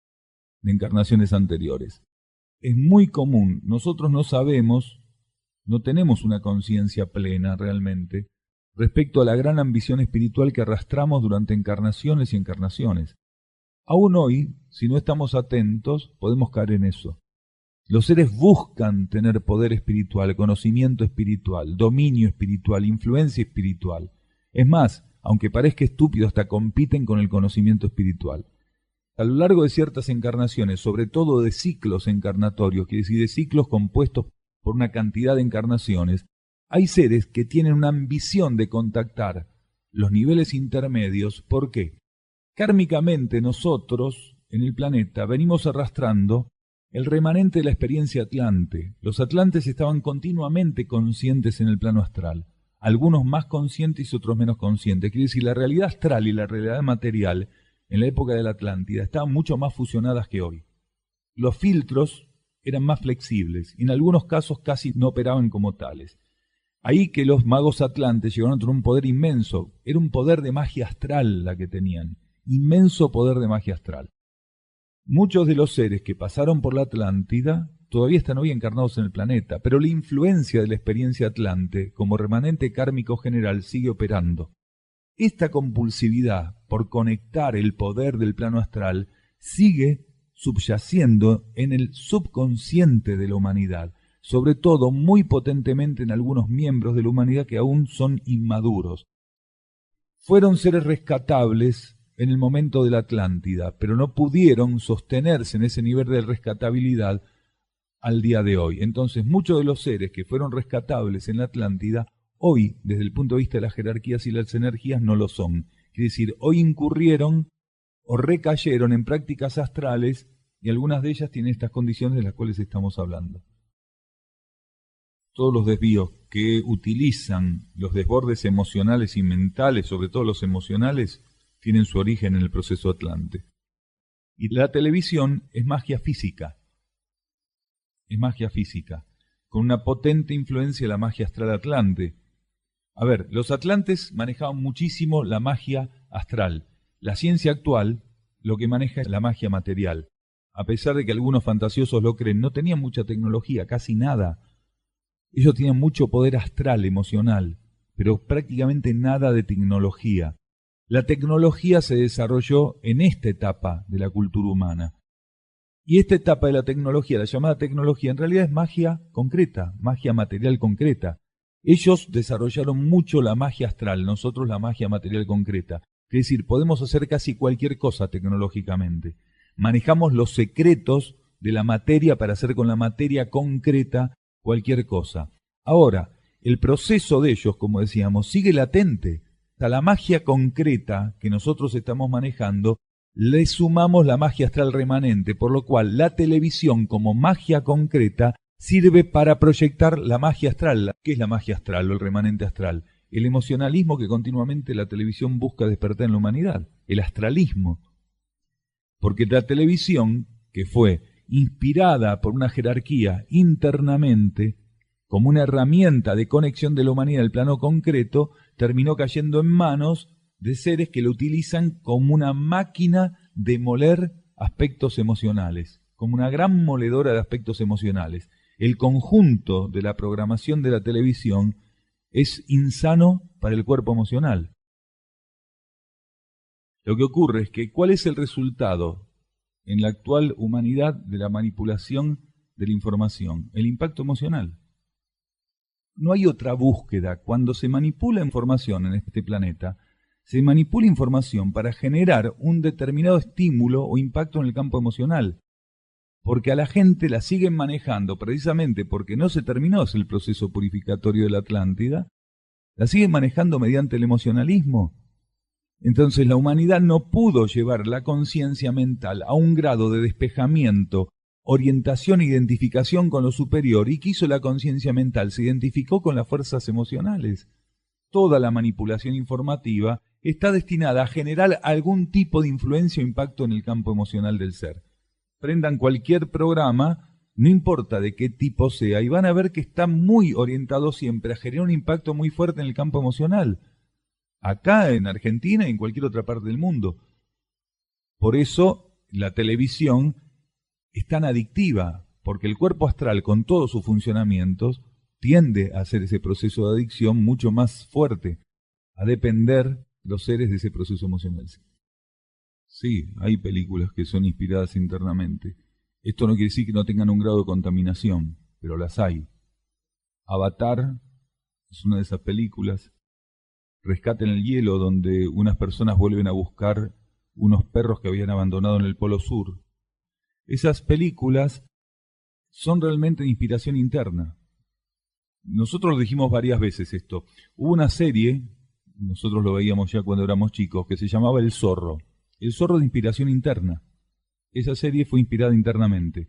de encarnaciones anteriores. Es muy común, nosotros no sabemos, no tenemos una conciencia plena realmente, respecto a la gran ambición espiritual que arrastramos durante encarnaciones y encarnaciones. Aún hoy, si no estamos atentos, podemos caer en eso. Los seres buscan tener poder espiritual, conocimiento espiritual, dominio espiritual, influencia espiritual. Es más, aunque parezca estúpido, hasta compiten con el conocimiento espiritual. A lo largo de ciertas encarnaciones, sobre todo de ciclos encarnatorios, quiere decir de ciclos compuestos por una cantidad de encarnaciones, hay seres que tienen una ambición de contactar los niveles intermedios. ¿Por qué? Kármicamente nosotros, en el planeta, venimos arrastrando el remanente de la experiencia atlante. Los atlantes estaban continuamente conscientes en el plano astral, algunos más conscientes y otros menos conscientes. Quiere decir, la realidad astral y la realidad material en la época de la Atlántida estaban mucho más fusionadas que hoy. Los filtros eran más flexibles y en algunos casos casi no operaban como tales. Ahí que los magos atlantes llegaron a tener un poder inmenso. Era un poder de magia astral la que tenían, inmenso poder de magia astral. Muchos de los seres que pasaron por la Atlántida todavía están hoy encarnados en el planeta, pero la influencia de la experiencia atlante como remanente kármico general sigue operando. Esta compulsividad por conectar el poder del plano astral sigue subyaciendo en el subconsciente de la humanidad, sobre todo muy potentemente en algunos miembros de la humanidad que aún son inmaduros. Fueron seres rescatables en el momento de la Atlántida, pero no pudieron sostenerse en ese nivel de rescatabilidad al día de hoy. Entonces, muchos de los seres que fueron rescatables en la Atlántida, hoy, desde el punto de vista de las jerarquías y las energías, no lo son. Quiere decir, hoy incurrieron o recayeron en prácticas astrales y algunas de ellas tienen estas condiciones de las cuales estamos hablando. Todos los desvíos que utilizan los desbordes emocionales y mentales, sobre todo los emocionales, tienen su origen en el proceso atlante. Y la televisión es magia física. Es magia física, con una potente influencia de la magia astral atlante. A ver, los atlantes manejaban muchísimo la magia astral. La ciencia actual lo que maneja es la magia material. A pesar de que algunos fantasiosos lo creen, no tenían mucha tecnología, casi nada. Ellos tenían mucho poder astral, emocional, pero prácticamente nada de tecnología. La tecnología se desarrolló en esta etapa de la cultura humana. Y esta etapa de la tecnología, la llamada tecnología, en realidad es magia concreta, magia material concreta. Ellos desarrollaron mucho la magia astral, nosotros la magia material concreta. Es decir, podemos hacer casi cualquier cosa tecnológicamente. Manejamos los secretos de la materia para hacer con la materia concreta cualquier cosa. Ahora, el proceso de ellos, como decíamos, sigue latente. A la magia concreta que nosotros estamos manejando, le sumamos la magia astral remanente, por lo cual la televisión como magia concreta sirve para proyectar la magia astral. ¿Qué es la magia astral o el remanente astral? El emocionalismo que continuamente la televisión busca despertar en la humanidad, el astralismo. Porque la televisión, que fue inspirada por una jerarquía internamente, como una herramienta de conexión de la humanidad al plano concreto, terminó cayendo en manos de seres que lo utilizan como una máquina de moler aspectos emocionales, como una gran moledora de aspectos emocionales. El conjunto de la programación de la televisión es insano para el cuerpo emocional. Lo que ocurre es que, ¿cuál es el resultado en la actual humanidad de la manipulación de la información? El impacto emocional. No hay otra búsqueda. Cuando se manipula información en este planeta, se manipula información para generar un determinado estímulo o impacto en el campo emocional. Porque a la gente la siguen manejando precisamente porque no se terminó el proceso purificatorio de la Atlántida, la siguen manejando mediante el emocionalismo. Entonces la humanidad no pudo llevar la conciencia mental a un grado de despejamiento, orientación e identificación con lo superior, y quiso la conciencia mental, se identificó con las fuerzas emocionales. Toda la manipulación informativa está destinada a generar algún tipo de influencia o impacto en el campo emocional del ser. Prendan cualquier programa, no importa de qué tipo sea, y van a ver que está muy orientado siempre a generar un impacto muy fuerte en el campo emocional. Acá, en Argentina y en cualquier otra parte del mundo. Por eso la televisión es tan adictiva, porque el cuerpo astral, con todos sus funcionamientos, tiende a hacer ese proceso de adicción mucho más fuerte, a depender los seres de ese proceso emocional. Sí, hay películas que son inspiradas internamente. Esto no quiere decir que no tengan un grado de contaminación, pero las hay. Avatar es una de esas películas. Rescate en el hielo, donde unas personas vuelven a buscar unos perros que habían abandonado en el Polo Sur. Esas películas son realmente de inspiración interna. Nosotros lo dijimos varias veces esto. Hubo una serie, nosotros lo veíamos ya cuando éramos chicos, que se llamaba El Zorro. El Zorro de inspiración interna. Esa serie fue inspirada internamente.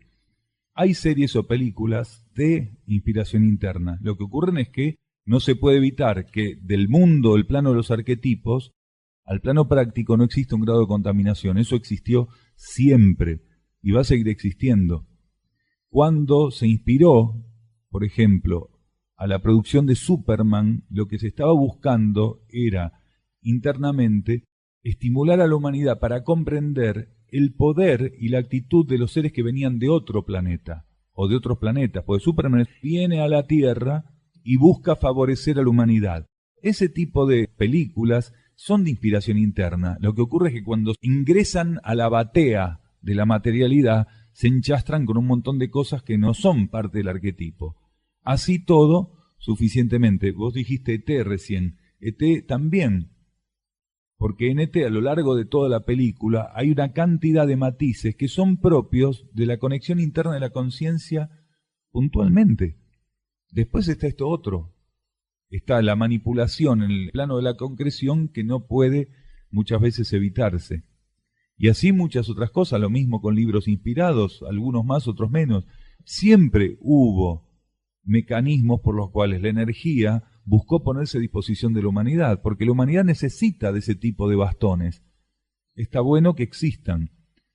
Hay series o películas de inspiración interna. Lo que ocurre es que no se puede evitar que del mundo, el plano de los arquetipos, al plano práctico no existe un grado de contaminación. Eso existió siempre y va a seguir existiendo. Cuando se inspiró, por ejemplo, a la producción de Superman, lo que se estaba buscando era, internamente, estimular a la humanidad para comprender el poder y la actitud de los seres que venían de otro planeta, o de otros planetas, porque Superman viene a la Tierra y busca favorecer a la humanidad. Ese tipo de películas son de inspiración interna. Lo que ocurre es que cuando ingresan a la batea de la materialidad, se enchastran con un montón de cosas que no son parte del arquetipo. Así todo, suficientemente. Vos dijiste ET recién. ET también. Porque en ET, a lo largo de toda la película, hay una cantidad de matices que son propios de la conexión interna de la conciencia puntualmente. Después está esto otro. Está la manipulación en el plano de la concreción que no puede muchas veces evitarse. Y así muchas otras cosas, lo mismo con libros inspirados, algunos más, otros menos. Siempre hubo mecanismos por los cuales la energía buscó ponerse a disposición de la humanidad, porque la humanidad necesita de ese tipo de bastones. Está bueno que existan.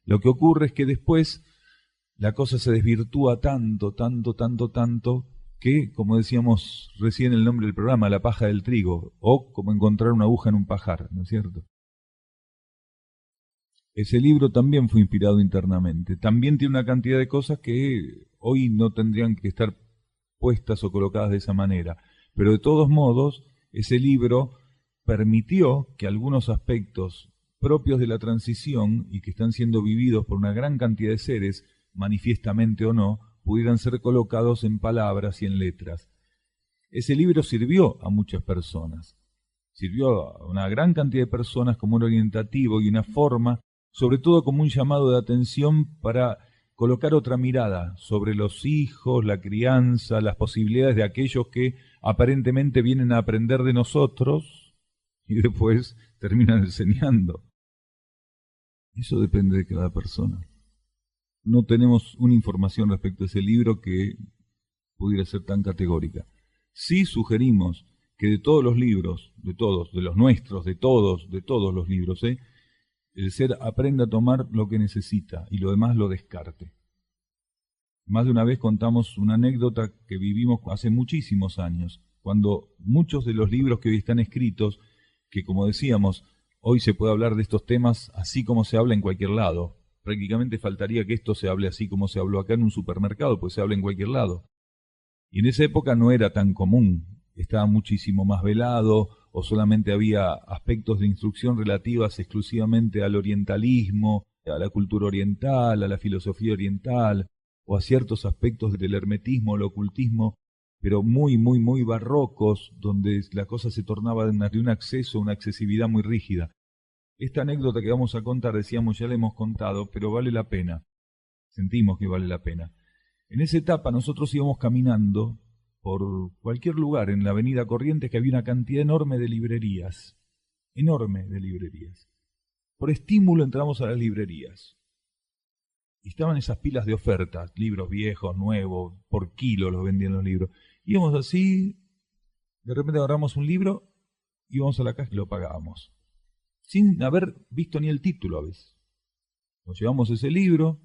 Lo que ocurre es que después la cosa se desvirtúa tanto, que, como decíamos recién el nombre del programa, la paja del trigo, o como encontrar una aguja en un pajar, ¿no es cierto? Ese libro también fue inspirado internamente. También tiene una cantidad de cosas que hoy no tendrían que estar puestas o colocadas de esa manera. Pero de todos modos, ese libro permitió que algunos aspectos propios de la transición y que están siendo vividos por una gran cantidad de seres, manifiestamente o no, pudieran ser colocados en palabras y en letras. Ese libro sirvió a muchas personas. Sirvió a una gran cantidad de personas como un orientativo y una forma, sobre todo como un llamado de atención para colocar otra mirada sobre los hijos, la crianza, las posibilidades de aquellos que aparentemente vienen a aprender de nosotros y después terminan enseñando. Eso depende de cada persona. No tenemos una información respecto a ese libro que pudiera ser tan categórica. Sí sugerimos que de todos los libros, de todos, de los nuestros, de todos los libros, el ser aprenda a tomar lo que necesita y lo demás lo descarte. Más de una vez contamos una anécdota que vivimos hace muchísimos años, cuando muchos de los libros que hoy están escritos, que como decíamos, hoy se puede hablar de estos temas así como se habla en cualquier lado. Prácticamente faltaría que esto se hable así como se habló acá en un supermercado, pues se habla en cualquier lado. Y en esa época no era tan común, estaba muchísimo más velado, o solamente había aspectos de instrucción relativas exclusivamente al orientalismo, a la cultura oriental, a la filosofía oriental, o a ciertos aspectos del hermetismo, el ocultismo, pero muy barrocos, donde la cosa se tornaba de un acceso, una accesibilidad muy rígida. Esta anécdota que vamos a contar, decíamos, ya la hemos contado, pero vale la pena. Sentimos que vale la pena. En esa etapa nosotros íbamos caminando por cualquier lugar en la avenida Corrientes, que había una cantidad enorme de librerías. Por estímulo entramos a las librerías. Y estaban esas pilas de ofertas, libros viejos, nuevos, por kilo los vendían los libros. Íbamos así, de repente agarramos un libro, íbamos a la caja y lo pagábamos, sin haber visto ni el título a veces. Nos llevamos ese libro,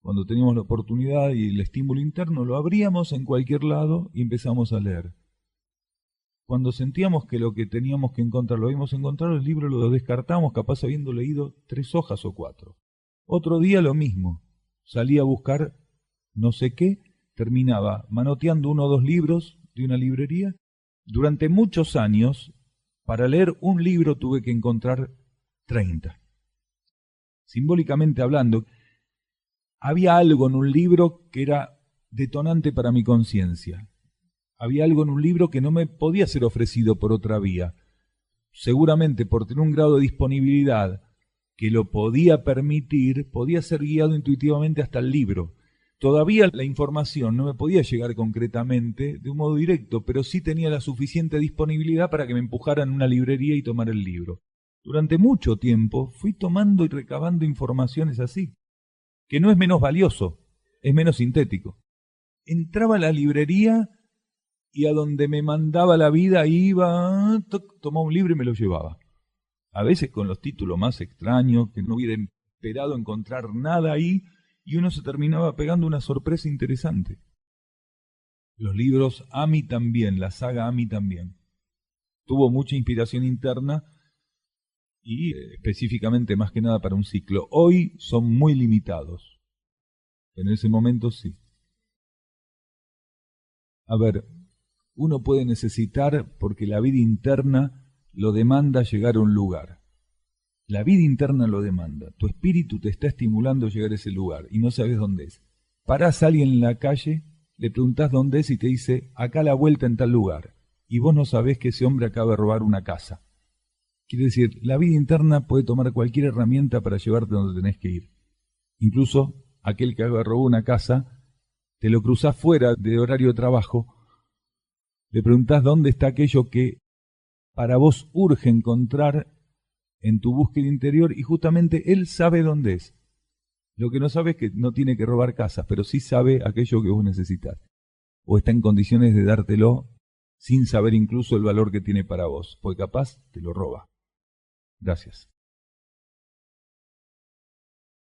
cuando teníamos la oportunidad y el estímulo interno, lo abríamos en cualquier lado y empezamos a leer. Cuando sentíamos que lo que teníamos que encontrar lo habíamos encontrado, el libro lo descartamos, capaz habiendo leído 3 hojas o 4. Otro día lo mismo, salía a buscar no sé qué, terminaba manoteando 1 o 2 libros de una librería. Durante muchos años, para leer un libro tuve que encontrar 30. Simbólicamente hablando, había algo en un libro que era detonante para mi conciencia. Había algo en un libro que no me podía ser ofrecido por otra vía. Seguramente por tener un grado de disponibilidad que lo podía permitir, podía ser guiado intuitivamente hasta el libro. Todavía la información no me podía llegar concretamente de un modo directo, pero sí tenía la suficiente disponibilidad para que me empujaran a una librería y tomar el libro. Durante mucho tiempo fui tomando y recabando informaciones así, que no es menos valioso, es menos sintético. Entraba a la librería y a donde me mandaba la vida iba, tomaba un libro y me lo llevaba. A veces con los títulos más extraños, que no hubiera esperado encontrar nada ahí, y uno se terminaba pegando una sorpresa interesante. Los libros A mí también, la saga A mí también. Tuvo mucha inspiración interna y específicamente más que nada para un ciclo. Hoy son muy limitados. En ese momento sí. A ver, uno puede necesitar, porque la vida interna lo demanda, llegar a un lugar. La vida interna lo demanda. Tu espíritu te está estimulando a llegar a ese lugar y no sabes dónde es. Parás a alguien en la calle, le preguntás dónde es y te dice, acá a la vuelta en tal lugar. Y vos no sabés que ese hombre acaba de robar una casa. Quiere decir, la vida interna puede tomar cualquier herramienta para llevarte donde tenés que ir. Incluso aquel que robó una casa, te lo cruzás fuera de horario de trabajo, le preguntás dónde está aquello que para vos urge encontrar en tu búsqueda interior y justamente él sabe dónde es. Lo que no sabe es que no tiene que robar casas, pero sí sabe aquello que vos necesitas. O está en condiciones de dártelo sin saber incluso el valor que tiene para vos, porque capaz te lo roba. Gracias.